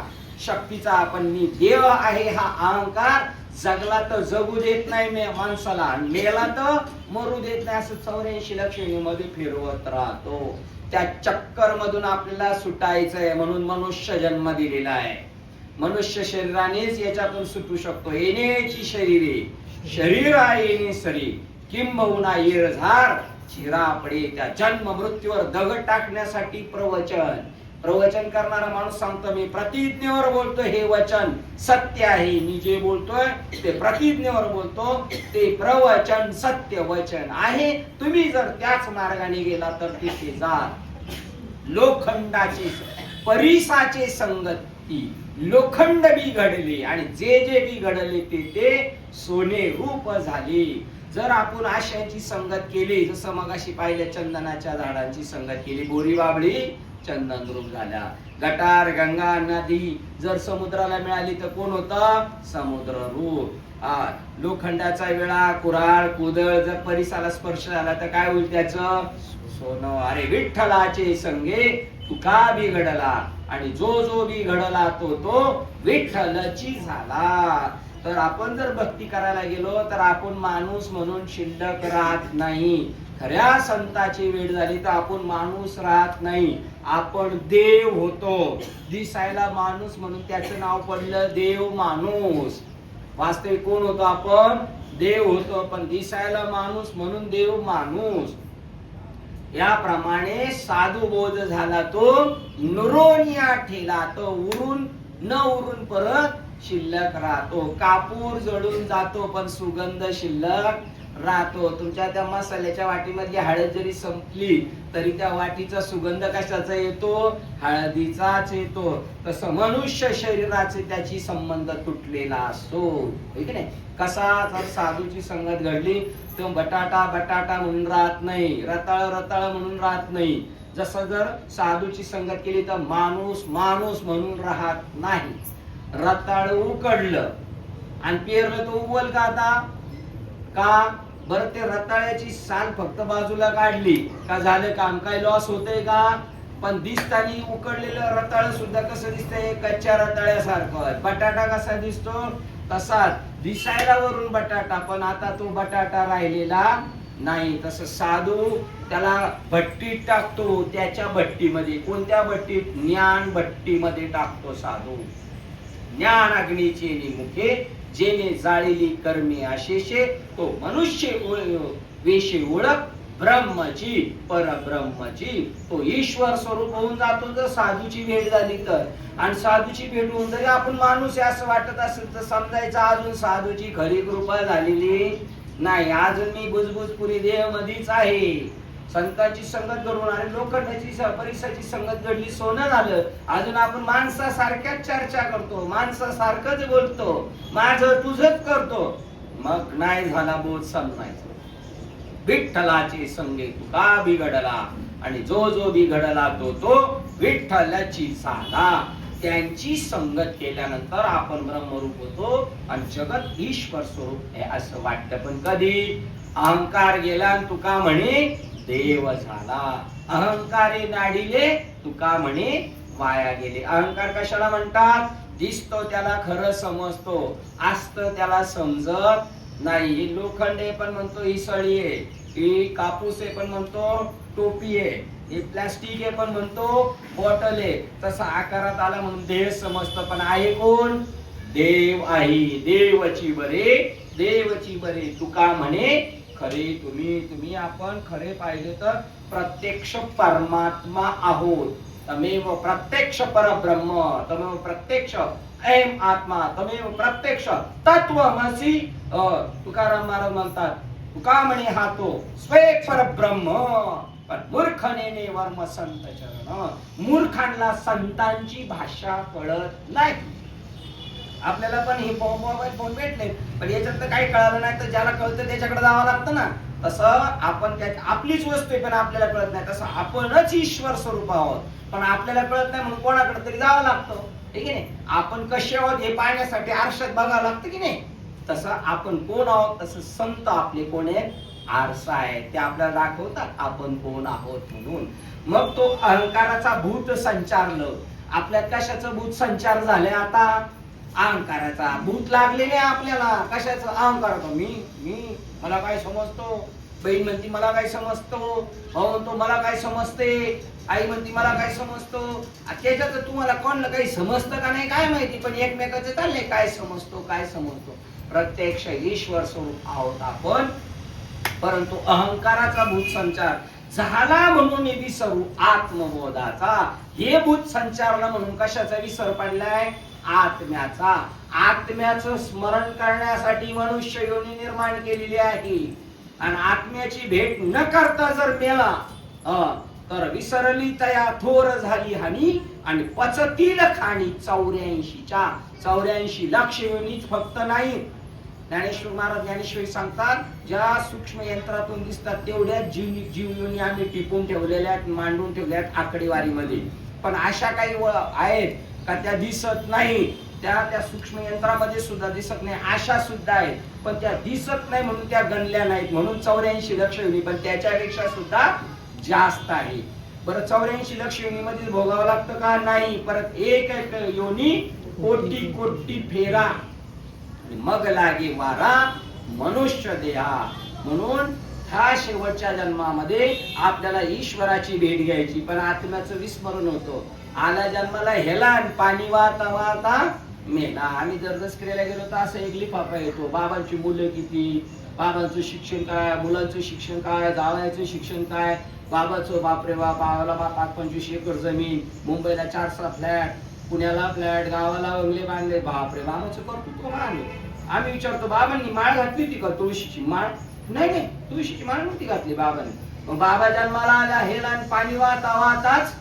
Speaker 1: शक्तीचा. पण मी देव आहे हा अहंकार जगला तर जगू देत नाही माणसाला, मेला तर मरू देत नाही. असं 84 लक्ष मध्ये फिरवत राहतो. त्या चक्कर मधून आपल्याला सुटायचंय. म्हणून मनुष्य जन्म दिलेला आहे. मनुष्य शरीरानेच याच्यातून सुटू शकतो. येण्याची शरीरे शरीर आहे येणे सरी किंबहुना येरझार चिरा पडे. त्या जन्म मृत्यूवर दगड टाकण्यासाठी प्रवचन. प्रवचन करणारा माणूस सांगतो मी प्रतिज्ञेवर बोलतो. हे वचन सत्य आहे. मी जे बोलतोय ते प्रतिज्ञेवर बोलतो. ते प्रवचन सत्य वचन आहे. तुम्ही जर त्याच मार्गाने गेला तर तिथे जा. लोखंडाचे परिसाचे संगती लोखंड बी घडले आणि जे जे बी घडले ते सोने रूप झाले. जर आपण आशयाची संगत केली, जसं मगाशी पाहिलं चंदनाच्या झाडांची संगत केली, बोरी बाबळी चंदन रूप झाल्या. गटार गंगा नदी जर समुद्राला मिळाली तर कोण होता? समुद्र रूप. लोखंडाचा विळा कुऱ्हाड कुदळ जर परिसाला स्पर्श झाला तर काय होईल त्याचं? सोनं. अरे विठ्ठलाचे संगे तुका बिघडला आणि जो जो बिघडला तो विठ्ठलची झाला. तर आपण जर भक्ती करायला गेलो तर आपण माणूस म्हणून शिल्लक राहत नाही. खऱ्या संताची वेळ झाली तर आपण माणूस राहत नाही, आपण देव होतो. दिसायला माणूस म्हणून त्याचं नाव पडलं देव माणूस. वास्तविक कोण होतो आपण? देव होतो, पण दिसायला माणूस म्हणून देव माणूस. याप्रमाणे साधू बोध झाला तो नुरोनिया ठेला, तो उरून न उरून परत शिल्लक राहतो. कापूर जळून जातो पण सुगंध शिल्लक राहतो. तुमच्या त्या मसाल्याच्या वाटीमधली हळद जरी संपली तरी त्या वाटीचा सुगंध कशाचा येतो? हळदीचाच येतो. तसं मनुष्य शरीराचे त्याची संबंध तुटलेला असतो, ठीक आहे. कसा जर साधूची संगत घडली तो बटाटा बटाटा म्हणून राहत नाही, रताळ रताळ म्हणून राहत नाही. जसं जर साधूची संगत केली तर माणूस माणूस म्हणून राहत नाही. रताळ उकडलं आणि पेरलं तो उगवल का आता? का बरं? ते रताळ्याची साल फक्त बाजूला काढली का झालं काम? काय लॉस होतंय का? पण दिसतानी उकडलेलं रताळ सुद्धा कसं दिसतंय? कच्च्या रताळ्यासारखं. बटाटा कसा दिसतो? तसाच दिसायला वरून बटाटा, पण आता तो बटाटा राहिलेला नाही. तसं साधू त्याला भट्टीत टाकतो, त्याच्या भट्टीमध्ये. कोणत्या भट्टीत? ज्ञान भट्टीमध्ये टाकतो साधू. ज्ञान अग्नीचे निमुखे जेने जाळलेली कर्मे अशेषे, तो मनुष्य वेशे ओळख ब्रह्मची परब्रह्मची. तो ईश्वर स्वरूप होऊन जातो जर साधूची भेट झाली तर. आणि साधूची भेट होऊन जरी आपण माणूस आहे असं वाटत असेल तर समजायचं अजून साधूची खरी कृपा झालेली नाही. अजून मी बुजबुजपुरी देह मध्येच आहे. संतांची संगत करून आणि लोखंडाची परिसाची संगत घडली, सोनं झालं. अजून आपण माणसासारख्याच चर्चा करतो, माणसासारखंच बोलतो, माझं तुझंच करतो. मग नाही झाला बोध समजायचं. विठ्ठलाचे संगे तुका बिघडला आणि जो जो बिघडला तो तो विठ्ठलाची झाला. त्यांची संगत केल्यानंतर आपण ब्रह्मरूप होतो आणि जगत ईश्वर स्वरूप आहे असं वाटतं. पण कधी? अहंकार गेला आणि तुका म्हणे देव झाला. अहंकारे नाडिले तुका म्हणे वाया गेले. अहंकार कशाला म्हणतात? दिसतो त्याला खरं समजतो, असतं त्याला समजत नाही. ही लोखंड आहे पण म्हणतो ही सळी आहे, ही कापूस आहे पण म्हणतो टोपी आहे, हे प्लास्टिक आहे पण म्हणतो बॉटल आहे. तसा आकारात आला म्हणून देह समजतं, पण आहे कोण? देव आहे. देवची बरे देवची बरे तुका म्हणे खरे तुम्ही आपण खरे पाहिले तर प्रत्यक्ष परमात्मा आहोत. तमेव प्रत्यक्ष परब्रह्म, तमेव प्रत्यक्ष ऐम आत्मा, तमेव प्रत्यक्ष तत्वमसी. तुकाराम महाराज म्हणतात तुका म्हणे हा तो स्वेक परब्रह्म, पण मूर्खने वर्म संत चरण. मूर्खांना संतांची भाषा कळत नाही. आपल्याला पण हे मोबाईल फोन भेटले पण याच्यात तर काही कळालं नाही, तर ज्याला कळतं त्याच्याकडे जावं लागतं ना. तसं आपण आपलीच वस्तू आहे पण आपल्याला कळत नाही. तसं आपणच ईश्वर स्वरूप आहोत पण आपल्याला कळत नाही म्हणून कोणाकडे तरी जावं लागतं, ठीक आहे. आपण कसे आहोत हे पाहण्यासाठी आरशात बघावं लागतं की नाही. तसं आपण कोण आहोत, तसं संत आपले कोण आहेत? आरसा आहे, ते आपल्याला दाखवतात आपण कोण आहोत म्हणून. मग तो अहंकाराचा भूत संचारलं. आपल्यात कशाचं भूत संचार झाले? आता अहंकाराचा भूत लागलेले आपल्याला. कशाचं? अहंकाराचं. मी मला काय समजतो, बहीण म्हणती मला काय समजतो, भाऊ म्हणतो मला काय समजते, आई म्हणती मला काय समजतो. त्याच्यात तुम्हाला कोणाला काही समजतं का नाही काय माहिती, पण एकमेकाचे चालले काय समजतो काय समजतो. प्रत्यक्ष ईश्वर स्वरूप आहोत आपण, परंतु अहंकाराचा भूत संचार झाला म्हणून विसरू आत्मबोधाचा. हे भूत संचारला म्हणून कशाचा विसर पडलाय? आत्म्याचा. आत्म्याचं स्मरण करण्यासाठी मनुष्य योनी निर्माण केलेली आहे. आणि आत्म्याची भेट न करता जर मेला तर विसरली तया थोर झाली हानी आणि पचतील खाणी 84 लक्ष योनीच फक्त नाही. ज्ञानेश्वर महाराज ज्ञानेश्वरी सांगतात ज्या सूक्ष्म यंत्रातून दिसतात तेवढ्या जीव योनी आम्ही टिपून ठेवलेल्या, मांडून ठेवल्यात आकडेवारीमध्ये. पण अशा काही आहेत का त्या दिसत नाही. त्या सूक्ष्म यंत्रामध्ये सुद्धा दिसत नाही. अशा सुद्धा आहेत पण त्या दिसत नाही म्हणून त्या गणल्या नाहीत. म्हणून 84 लक्ष योनी, पण त्याच्यापेक्षा सुद्धा जास्त आहे. बरं 84 लक्ष योनी मध्ये भोगावं लागतं का? नाही. परत एक योनी कोटी कोटी फेरा आणि मग लागे वारा मनुष्य देहा. म्हणून ह्या शेवटच्या जन्मामध्ये आपल्याला ईश्वराची भेट घ्यायची, पण आत्म्याचं विस्मरण होतं. आला जन्माला हेला आणि पाणी वाहता वाहता मेला. आम्ही जर दसऱ्याला गेलो तर असं एक लिफाफा येतो, बाबांची मुलं किती, बाबांचं शिक्षण काय, मुलांचं शिक्षण काय, जावयाचं शिक्षण काय, बाबाचं बापरे बाप, बाबाला बाप 25 एकर जमीन, मुंबईला 4-6 फ्लॅट, पुण्याला फ्लॅट, गावाला बंगले बांधले. बापरे बाबाचं कर्तृत्व मानले. आम्ही विचारतो बाबांनी माळ घातली होती का तुळशीची माळ? नाही नाही, तुळशीची माळ नव्हती घातली बाबांनी. मग बाबा जन्माला आला हेला आणि पाणी वाहता वाहताच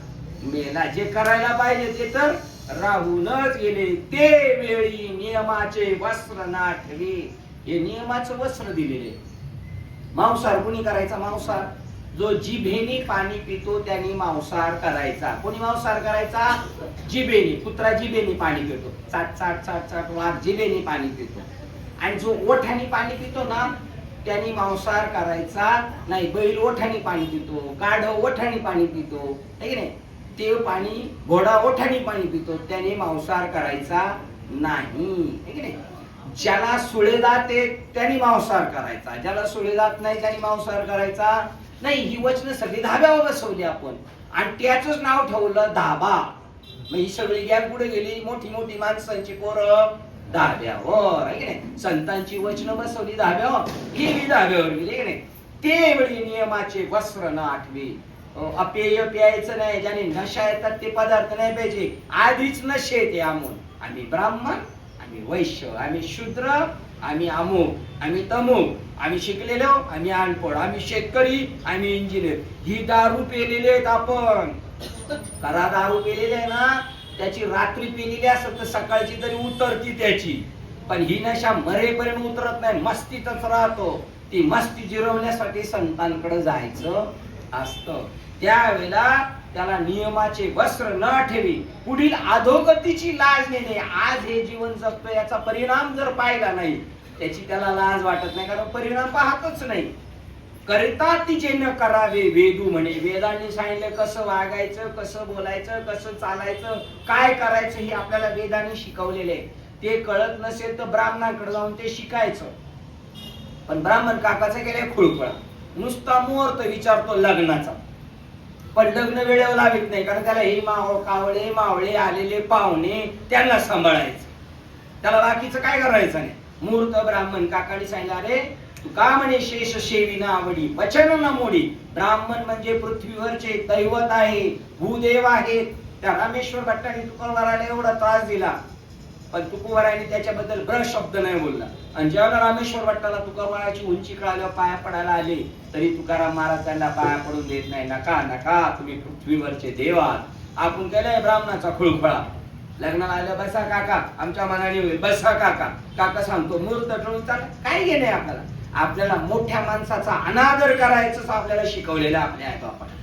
Speaker 1: मेला. जे करायला पाहिजे ते तर राहूनच गेले. ते वेळी नियमाचे वस्त्र ना ठेवी. हे नियमाचं वस्त्र दिलेले. मांसाहार कुणी करायचा? मांसाहार जो जिभेने पाणी पितो त्यांनी मांसाहार करायचा. कोणी मांसाहार करायचा? जिभेने. कुत्रा जिभेने पाणी पितो, चाट चाट चाट चाट वाघ जिभेने पाणी पितो. आणि जो ओठाने पाणी पितो ना त्यांनी मांसाहार करायचा नाही. बैल ओठाने पाणी पितो, गाढव ओठाने पाणी पितो, है की नाही? ते पाणी, घोडा ओठाने पाणी पितो, त्याने मांसाहार करायचा नाही, है की नाही? ज्याला सुळे दात त्यांनी मांसाहार करायचा, ज्याला सुळे दात नाही त्यांनी मांसाहार करायचा नाही. ही वचनं सगळी धाब्यावर बसवली आपण आणि त्याच नाव ठेवलं धाबा. मग ही सगळी गॅग पुढे गेली. मोठी मोठी माणसांची पोरं धाब्यावर, है की नाही? संतांची वचनं बसवली धाब्यावर, ही बी धाब्यावर गेली, की नाही? ते वेळी नियमाचे वस्त्र न आठवे. अपेय प्यायचं नाही, ज्याने नशा येतात ते पदार्थ नाही पाहिजे. आधीच नशे येते आमून. आम्ही ब्राह्मण, आम्ही वैश्य, आम्ही शूद्र, आम्ही अमुक, आम्ही तमुक, आम्ही शिकलेलो, आम्ही अनपढ, आम्ही शेतकरी, आम्ही इंजिनियर. ही दारू पेलेले आहेत आपण. करा दारू पेलेली आहे ना, त्याची रात्री पेलेली असत तर सकाळची तरी उतरती त्याची, पण ही नशा मरेपर्यंत उतरत नाही, मस्तीतच राहतो. ती मस्ती जिरवण्यासाठी संतांकडे जायचं असतं. त्यावेळेला त्याला नियमाचे वस्त्र न ठेवी, पुढील अधोगतीची लाज नेणे. आज हे जीवन जगतो याचा परिणाम जर पाहिला नाही त्याची त्याला लाज वाटत नाही, कारण परिणाम पाहतच नाही. करता तिचे न करावे वेदू म्हणे. वेदांनी सांगितलं कसं वागायचं, कसं बोलायचं, कसं चालायचं, काय करायचं हे आपल्याला वेदांनी शिकवलेले. ते कळत नसेल तर ब्राह्मणाकडे जाऊन ते शिकायचं. पण ब्राह्मण काकाचं गेले खुळपळा, नुसता मुहूर्त विचारतो लग्नाचा, पण लग्न वेळेवर लावित नाही, कारण त्याला हे कावळे मावळे आलेले पाहुणे त्यांना सांभाळायचं, त्याला बाकीचं काय करायचं नाही. मुहूर्त ब्राह्मण काकाने सांगितलं, अरे तू का म्हणे शेष शेवी ना आवडी वचन न मोडी. ब्राह्मण म्हणजे पृथ्वीवरचे दैवत आहे, भूदेव आहेत. त्या रामेश्वर भट्टाने तुकोबाराला एवढा त्रास दिला, पण तुकोबाराने त्याच्याबद्दल ब्र शब्द नाही बोलला. आणि जेव्हा रामेश्वर भट्टाला तुकोबाराची उंची कळाल्यावर पाया पडायला आले तरी तुकाराम महाराज त्यांना पाया पडून देत नाही. नका नका, तुम्ही पृथ्वीवरचे देव आहात. आपण केलंय ब्राह्मणाचा खुळखुळा. लग्नाला आलं, बसा काका, आमच्या मनाने होईल, बसा काका. काका सांगतो मुहूर्त ठरवून चाल, काय घेणे आपल्याला. आपल्याला मोठ्या माणसाचा अनादर करायचं आपल्याला शिकवलेलं आपल्या आई बापाने.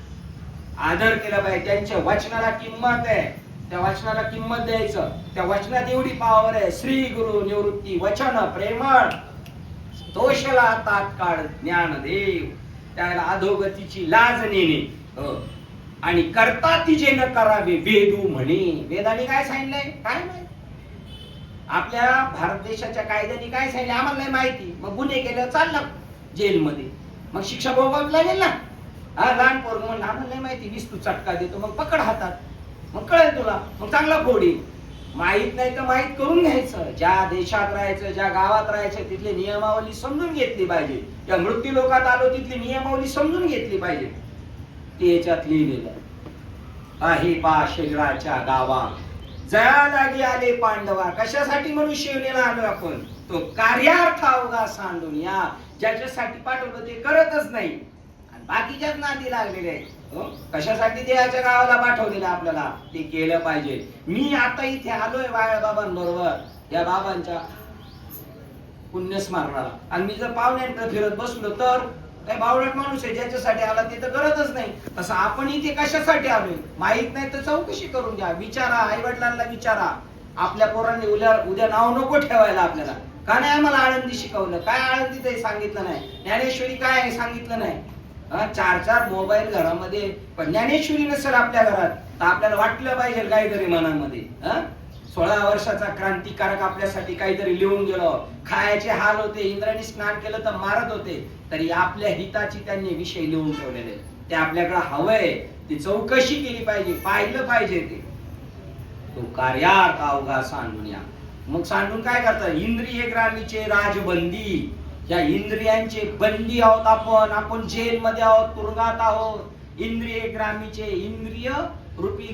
Speaker 1: आदर केला पाहिजे. त्यांच्या वचनाला किंमत आहे, त्या वचनाला किंमत द्यायचं. त्या वचनात एवढी पावर आहे. श्री गुरु निवृत्ती वचन प्रेमळ, दोषला तात्काळ ज्ञान देव. त्याला अधोगतीची लाज नेणे आणि करता तिचे न करावे वेदू म्हणे. वेदाने काय सांगितलंय काय माहिती? आपल्या भारत देशाच्या कायद्याने काय सांगितलं आम्हाला नाही माहिती. मग गुन्हे केलं चाललं जेलमध्ये, मग शिक्षा भोगावी लागेल ना. हा लहान पोरग म्हणलं आम्हाला नाही माहिती, 20 तू चटका देतो, मग पकड हातात, मग कळेल तुला, मग चांगला फोडी. माहित नाही तर माहित करून घ्यायचं. ज्या देशात राहायचं, ज्या गावात राहायचं तिथली नियमावली समजून घेतली पाहिजे. त्या मृत्यू लोकात आलो तिथली नियमावली समजून घेतली पाहिजे. ते याच्यात लिहिलेलं आहे. पा शरीराच्या गावा जया लागी आले पांडवा. कशासाठी मनुष्य येऊन आलो आपण? तो कार्यार्थ अवघा सांडून या. ज्याच्यासाठी पाठवलं ते करतच नाही आणि बाकीच्याच नादी लागलेले आहेत. कशासाठी देवाच्या गावाला पाठवलेलं आपल्याला ते केलं पाहिजे. मी आता इथे आलोय बाबांबरोबर, या बाबांच्या पुण्यस्मरणाला, आणि मी जर पाहुण्यांकडे फिरत बसलो तर काय बावळट माणूस आहे, ज्याच्यासाठी आला ते तर करतच नाही. तसं आपण इथे कशासाठी आलोय माहित नाही तर चौकशी करून घ्या, विचारा, आई वडिलांना विचारा. आपल्या पोरांनी उद्या नाव नको ठेवायला आपल्याला. का नाही आम्हाला आळंदी शिकवलं? काय आळंदीत आहे सांगितलं नाही. ज्ञानेश्वरी काय आहे सांगितलं नाही. 4 मोबाईल घरामध्ये, पण ज्ञानेश्वरी नसेल आपल्या घरात तर आपल्याला वाटलं पाहिजे काहीतरी मनामध्ये. 16 वर्षाचा क्रांतिकारक आपल्यासाठी काहीतरी लिहून गेलो. खायचे हाल होते, इंद्राने स्नान केलं तर मारत होते, तरी आपल्या हिताची त्यांनी विषय लिहून ठेवलेले. ते आपल्याकडे हवंय, ती चौकशी केली पाहिजे, पाहिलं पाहिजे. ते तो कार्यात अवघा सांडून या. मग सांडून काय करतात? इंद्रिय ग्रामीचे राजबंदी. या इंद्रियांचे बंदी आहोत आपण जेलमध्ये आहोत, तुरुंगात आहोत. इंद्रिय ग्रामीचे, इंद्रिय रूपी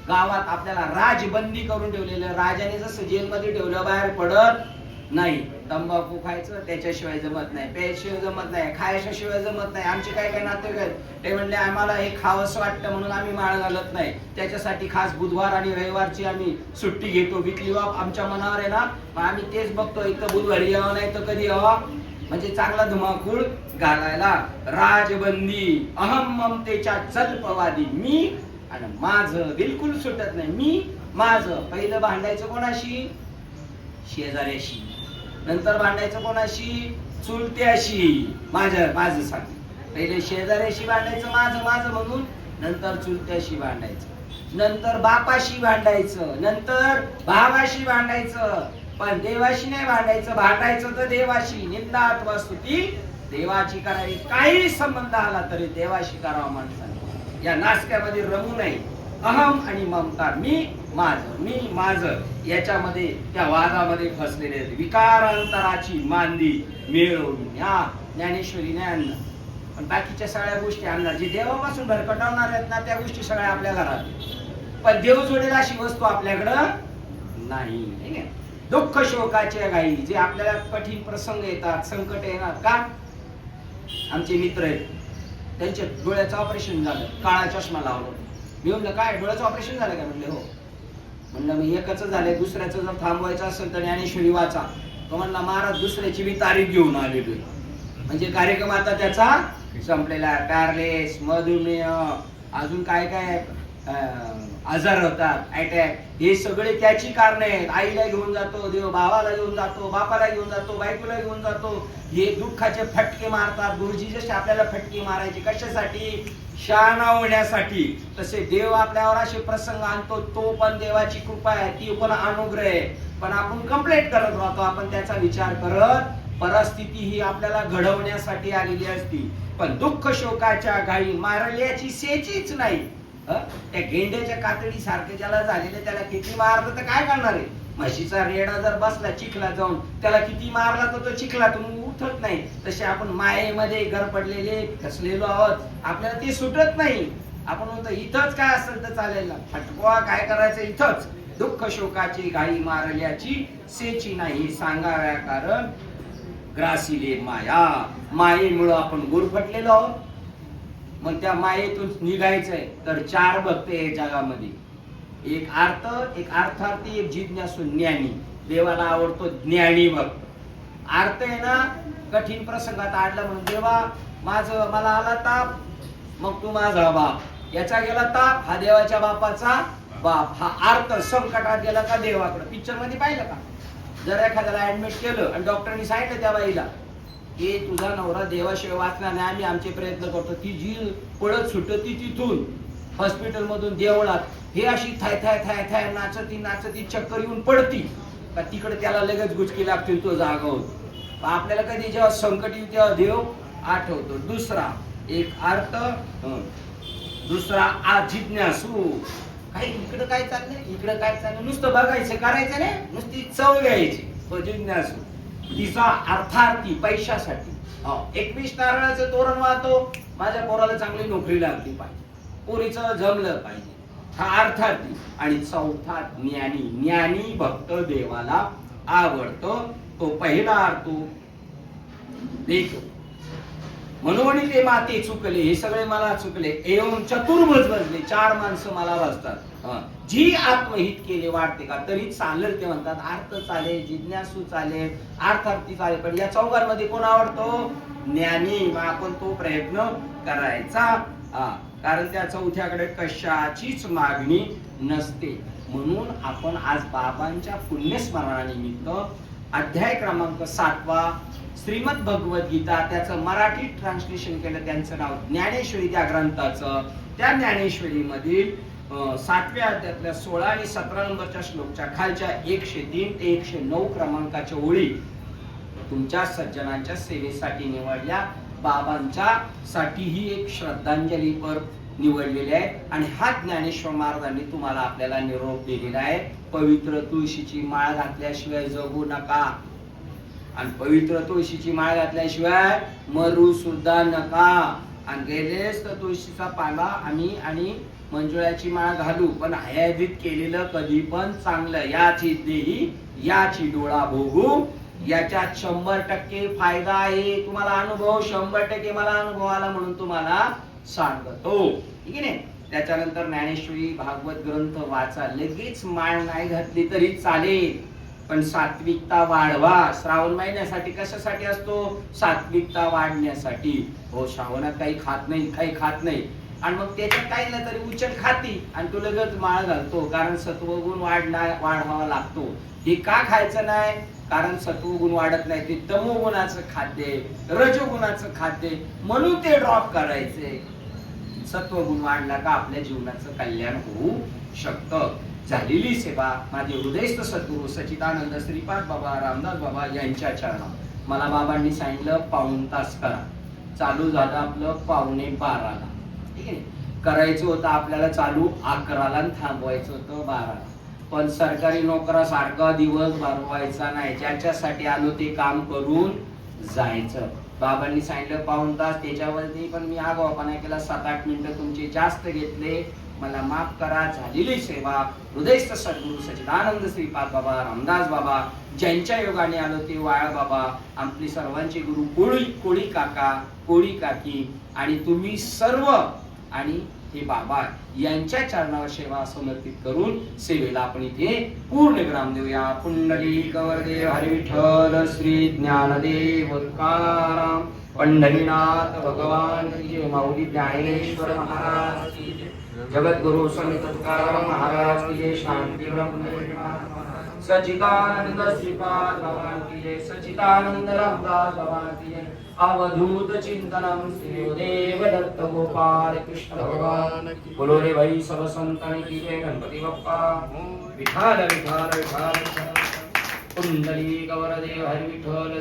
Speaker 1: गावात आपल्याला राजबंदी करून ठेवलेलं. राजाने जसं जेलमध्ये ठेवलं, बाहेर पडत नाही. तंबाखू खायचं त्याच्याशिवाय जमत नाही, प्यायशिवाय जमत नाही, खायच्याशिवाय जमत नाही. आमचे काय काय नातेवाईक ते म्हणले आम्हाला हे खावंसं वाटतं म्हणून आम्ही माळ घालत नाही, त्याच्यासाठी खास बुधवार आणि रविवारची आम्ही सुट्टी घेतो. विकली बाप आमच्या मनावर आहे ना, मग आम्ही तेच बघतो, इथं बुधवारी यावं नाही तर कधी यावं, म्हणजे चांगला धुमाकूळ घालायला. राजबंदी, अहम ममतेच्या जल्पवादी. मी आणि माझं बिलकुल सुटत नाही. मी माझं. पहिलं भांडायचं कोणाशी? शेजाऱ्याशी. नंतर भांडायचं कोणाशी? चुलत्याशी. माझं साठी. पहिले शेजाऱ्याशी भांडायचं माझं म्हणून, नंतर चुलत्याशी भांडायचं, नंतर बापाशी भांडायचं, नंतर भावाशी भांडायचं. पण देवाशी नाही भांडायचं. भांडायचं तर देवाशी. निंदा अथवा स्तुती देवाची करावी. काही संबंध आला तरी देवाशी करावा माणसाने. या नासक्यामध्ये रमू नये. अहम आणि ममता, मी माझं याच्यामध्ये, त्या वादामध्ये फसलेले आहेत. विकारांतराची मांदी मिळवून या ज्ञानेश्वरी नाही आणणार, पण बाकीच्या सगळ्या गोष्टी आणणार. जे देवापासून भरकटवणार आहेत ना, त्या गोष्टी सगळ्या आपल्या घरात. पण देव जोडेल अशी वस्तू आपल्याकडं नाही. दुःख शोकाच्या घाई. जे आपल्याला कठीण प्रसंग येतात, संकट येणार का? आमचे मित्र आहेत, त्यांच्या डोळ्याचं ऑपरेशन झालं, काळा चष्मा लावला. मी म्हणलं काय डोळ्याचं ऑपरेशन झालं का? म्हणले हो. म्हणलं मी एकच झालंय, दुसऱ्याचं जर थांबवायचं असेल तर ज्ञानेश्वरी वाचा. तो म्हणला महाराज दुसऱ्याची मी तारीख घेऊन आलेलो. म्हणजे कार्यक्रम आता त्याचा संपलेला आहे. पॅरलेस, मधुमेह, अजून काय काय आजार होतात, अटॅक, हे सगळे त्याची कारण आहेत. आईला घेऊन जातो देव, भावाला घेऊन जातो, बापाला घेऊन जातो, बायकोला घेऊन जातो. हे दुःखाचे फटके मारतात. गुरुजी जसे आपल्याला फटके मारायचे कशासाठी? शहाणा होण्यासाठी. तसे देव आपल्यावर असे प्रसंग आणतो. तो पण देवाची कृपा आहे, ती पण अनुग्रह आहे. पण आपण कंप्लेंट करत राहतो, आपण त्याचा विचार करत. परिस्थिती ही आपल्याला घडवण्यासाठी आलेली असती. पण दुःख शोकाच्या घाई मारल्याची सेचीच नाही. त्या गेंड्याच्या कातडी सारखे ज्याला झालेले, त्याला किती मारलं तर काय करणार आहे? म्हशीचा रेडा जर बसला चिखला जाऊन, त्याला किती मारला तर तो चिखलातून उठत नाही. तसे आपण मायेमध्ये घर पडलेले फसलेलो आहोत. आपल्याला ते सुटत नाही. आपण म्हणतो इथंच काय असेल तर चालेल, फटकवा काय करायचं इथंच. दुःख शोकाची घाई मारल्याची सेची नाही सांगाव्या, कारण ग्रासिले माया. मायेमुळं आपण गुरफटलेलो आहोत. मग त्या मायेतून निघायचंय तर 4 भक्त आहे जगामध्ये. एक आर्त, एक अर्थार्थी, एक जिज्ञासू, ज्ञानी. देवाला आवडतो ज्ञानी भक्त. आर्त आहे ना, कठीण प्रसंगात आडला म्हणून देवा मला आला ताप, मग तू माझा बाप. याचा गेला ताप, हा देवाच्या बापाचा बाप. हा आर्त. संकटात गेला का देवाकडे. पिक्चर मध्ये पाहिलं का? जर एखाद्याला ऍडमिट केलं आणि डॉक्टरनी सांगितलं त्या बाईला की तुझा नवरा देवाशिवाय वाचणार नाही, आम्ही आमचे प्रयत्न करतो. ती जी पळत सुटती तिथून हॉस्पिटल मधून देवळात, हे अशी थाय थाय थाय थाय नाचती चक्कर येऊन पडती का तिकडे त्याला लगेच गुचकी लागतील, तो जागा होतो. आपल्याला कधी जेव्हा संकट येऊ तेव्हा देव आठवतो. दुसरा एक अर्थ, दुसरा जिज्ञासू. काय इकडे काय चाललंय, इकडे काय चाललंय, नुसतं बघायचं, करायचं नाही, नुसती चव घ्यायची, तो जिज्ञासू. तिचा अर्थार्थी, पैशासाठी. 21 नारळाचं तोरण वाहतो, माझ्या पोराला चांगली नोकरी लागली पाहिजे, पोरीचं जमलं पाहिजे, हा अर्थार्थी. आणि चौथा ज्ञानी. ज्ञानी भक्त देवाला आवडतो. तो पहिला अर्थ देतो. म्हणून ते माते चुकले, हे सगळे मला चुकले. एवं चतुर्भुज बसले, 4 माणसं मला बसतात. जी आत्महित केले वाटते का तरी चालेल. ते म्हणतात अर्थ चालेल, जिज्ञासू चालेल, अर्थार्थी चालेल, पण या चौघांमध्ये कोण आवडतो? ज्ञानी. मग आपण तो प्रयत्न करायचा. कारण त्या चौथ्याकडे कशाचीच मागणी नसते. म्हणून आपण आज बाबांच्या पुण्यस्मरणानिमित्त अध्याय क्रमांक 7 श्रीमद भगवद्गीता, त्याचं मराठी ट्रान्सलेशन केलं, त्यांचं नाव ज्ञानेश्वरी त्या ग्रंथाचं. त्या ज्ञानेश्वरी मधील 7व्या अध्यायातल्या 16 आणि 17 नंबरच्या श्लोकच्या खालच्या 103 ते 109 क्रमांकाच्या ओळी तुमच्या सज्जनांच्या सेवेसाठी निवडल्या बाबांच्या साठी ही एक श्रद्धांजली पर निवडलेली आहे. आणि हा ज्ञानेश्वर महाराजांनी तुम्हाला आपल्याला निरोप दिलेला आहे. पवित्र तुळशीची माळ घातल्याशिवाय जगू नका आणि पवित्र तुळशीची माळ घातल्याशिवाय मरू सुद्धा नका. आणि गेलेस तर तुळशीचा पाला आम्ही आणि मंजुळाची माळ घालू, पण हयाजीत केलेलं कधी पण चांगलं. याची देही याची डोळा भोगू. याच्यात 100% फायदा आहे. तुम्हाला अनुभव 100% मला अनुभव आला म्हणून तुम्हाला सांगतो. ठीक आहे. त्याच्यानंतर ज्ञानेश्वरी भागवत ग्रंथ वाचा. लगेच माळ नाही घातली तरी चालेल, पण सात्विकता वाढवा. श्रावण महिन्यासाठी कशासाठी असतो? सात्विकता वाढण्यासाठी. हो, श्रावणात काही खात नाही आणि मग त्याच्यात काही ना तरी उचट खाती आणि तू लगेच माळ घालतो, कारण सत्वगुण वाढवावा लागतो. हे का खायचं नाही? कारण सत्वगुण वाढत नाही, ते तमोगुणाचं खाद्य, रजोगुणाचं खाद्य, म्हणून ते ड्रॉप करायचे. सत्वगुण वाढला का आपल्या जीवनाचं कल्याण होऊ शकतं. झालेली सेवा माझे हृदयस्थ सद्गुरू सच्चिदानंद श्रीपाद बाबा रामदास बाबा यांच्या चरणात. मला बाबांनी सांगितलं पाऊण तास करा. चालू झालं आपलं 11:15ला. ठीक आहे. करायचं होतं आपल्याला चालू 11ला आणि थांबवायचं होतं 12ला. पण सरकारी नोकरासारखा दिवस भरवायचा नाही. ज्याच्यासाठी आलो ते काम करून जायचं. बाबांनी सांगितलं पाऊण तास, त्याच्यावरती पण मी आगाऊपणा केला. 7-8 मिनिटं तुमचे जास्त घेतले, मला माफ करा. झालेली सेवा हृदयस्थ सद्गुरू सच्चिदानंद श्रीपाद बाबा रामदास बाबा ज्यांच्या योगाने आलो ते वाळ बाबा, आपली सर्वांचे गुरु कोळी काका, कोळी काकी आणि तुम्ही सर्व आणि हे बाबा यांच्या चरणावर सेवा समर्पित करून सेवेला आपण इथे पूर्ण विराम देऊया. पुंडलिक वरदेव हरी विठ्ठल श्री ज्ञानदेव तुकाराम पंढरीनाथ भगवान की जय. माऊली ज्ञानेश्वर महाराज की जय. जगद्गुरु संत तुकाराम महाराज की जय. शांती ब्रह्म सच्चिदानंद श्रीपाद भगवान की जय. सच्चिदानंद रामदास भगवान की जय. अवधूत चिंतनम श्री देव दत्त गोपाल कृष्ण भगवान की. बोलो रे भाई सब संतान की जय. गणपती बाप्पा विठाल विठाल विठाल. पुंडलिक वरदेव हरी विठ्ठल.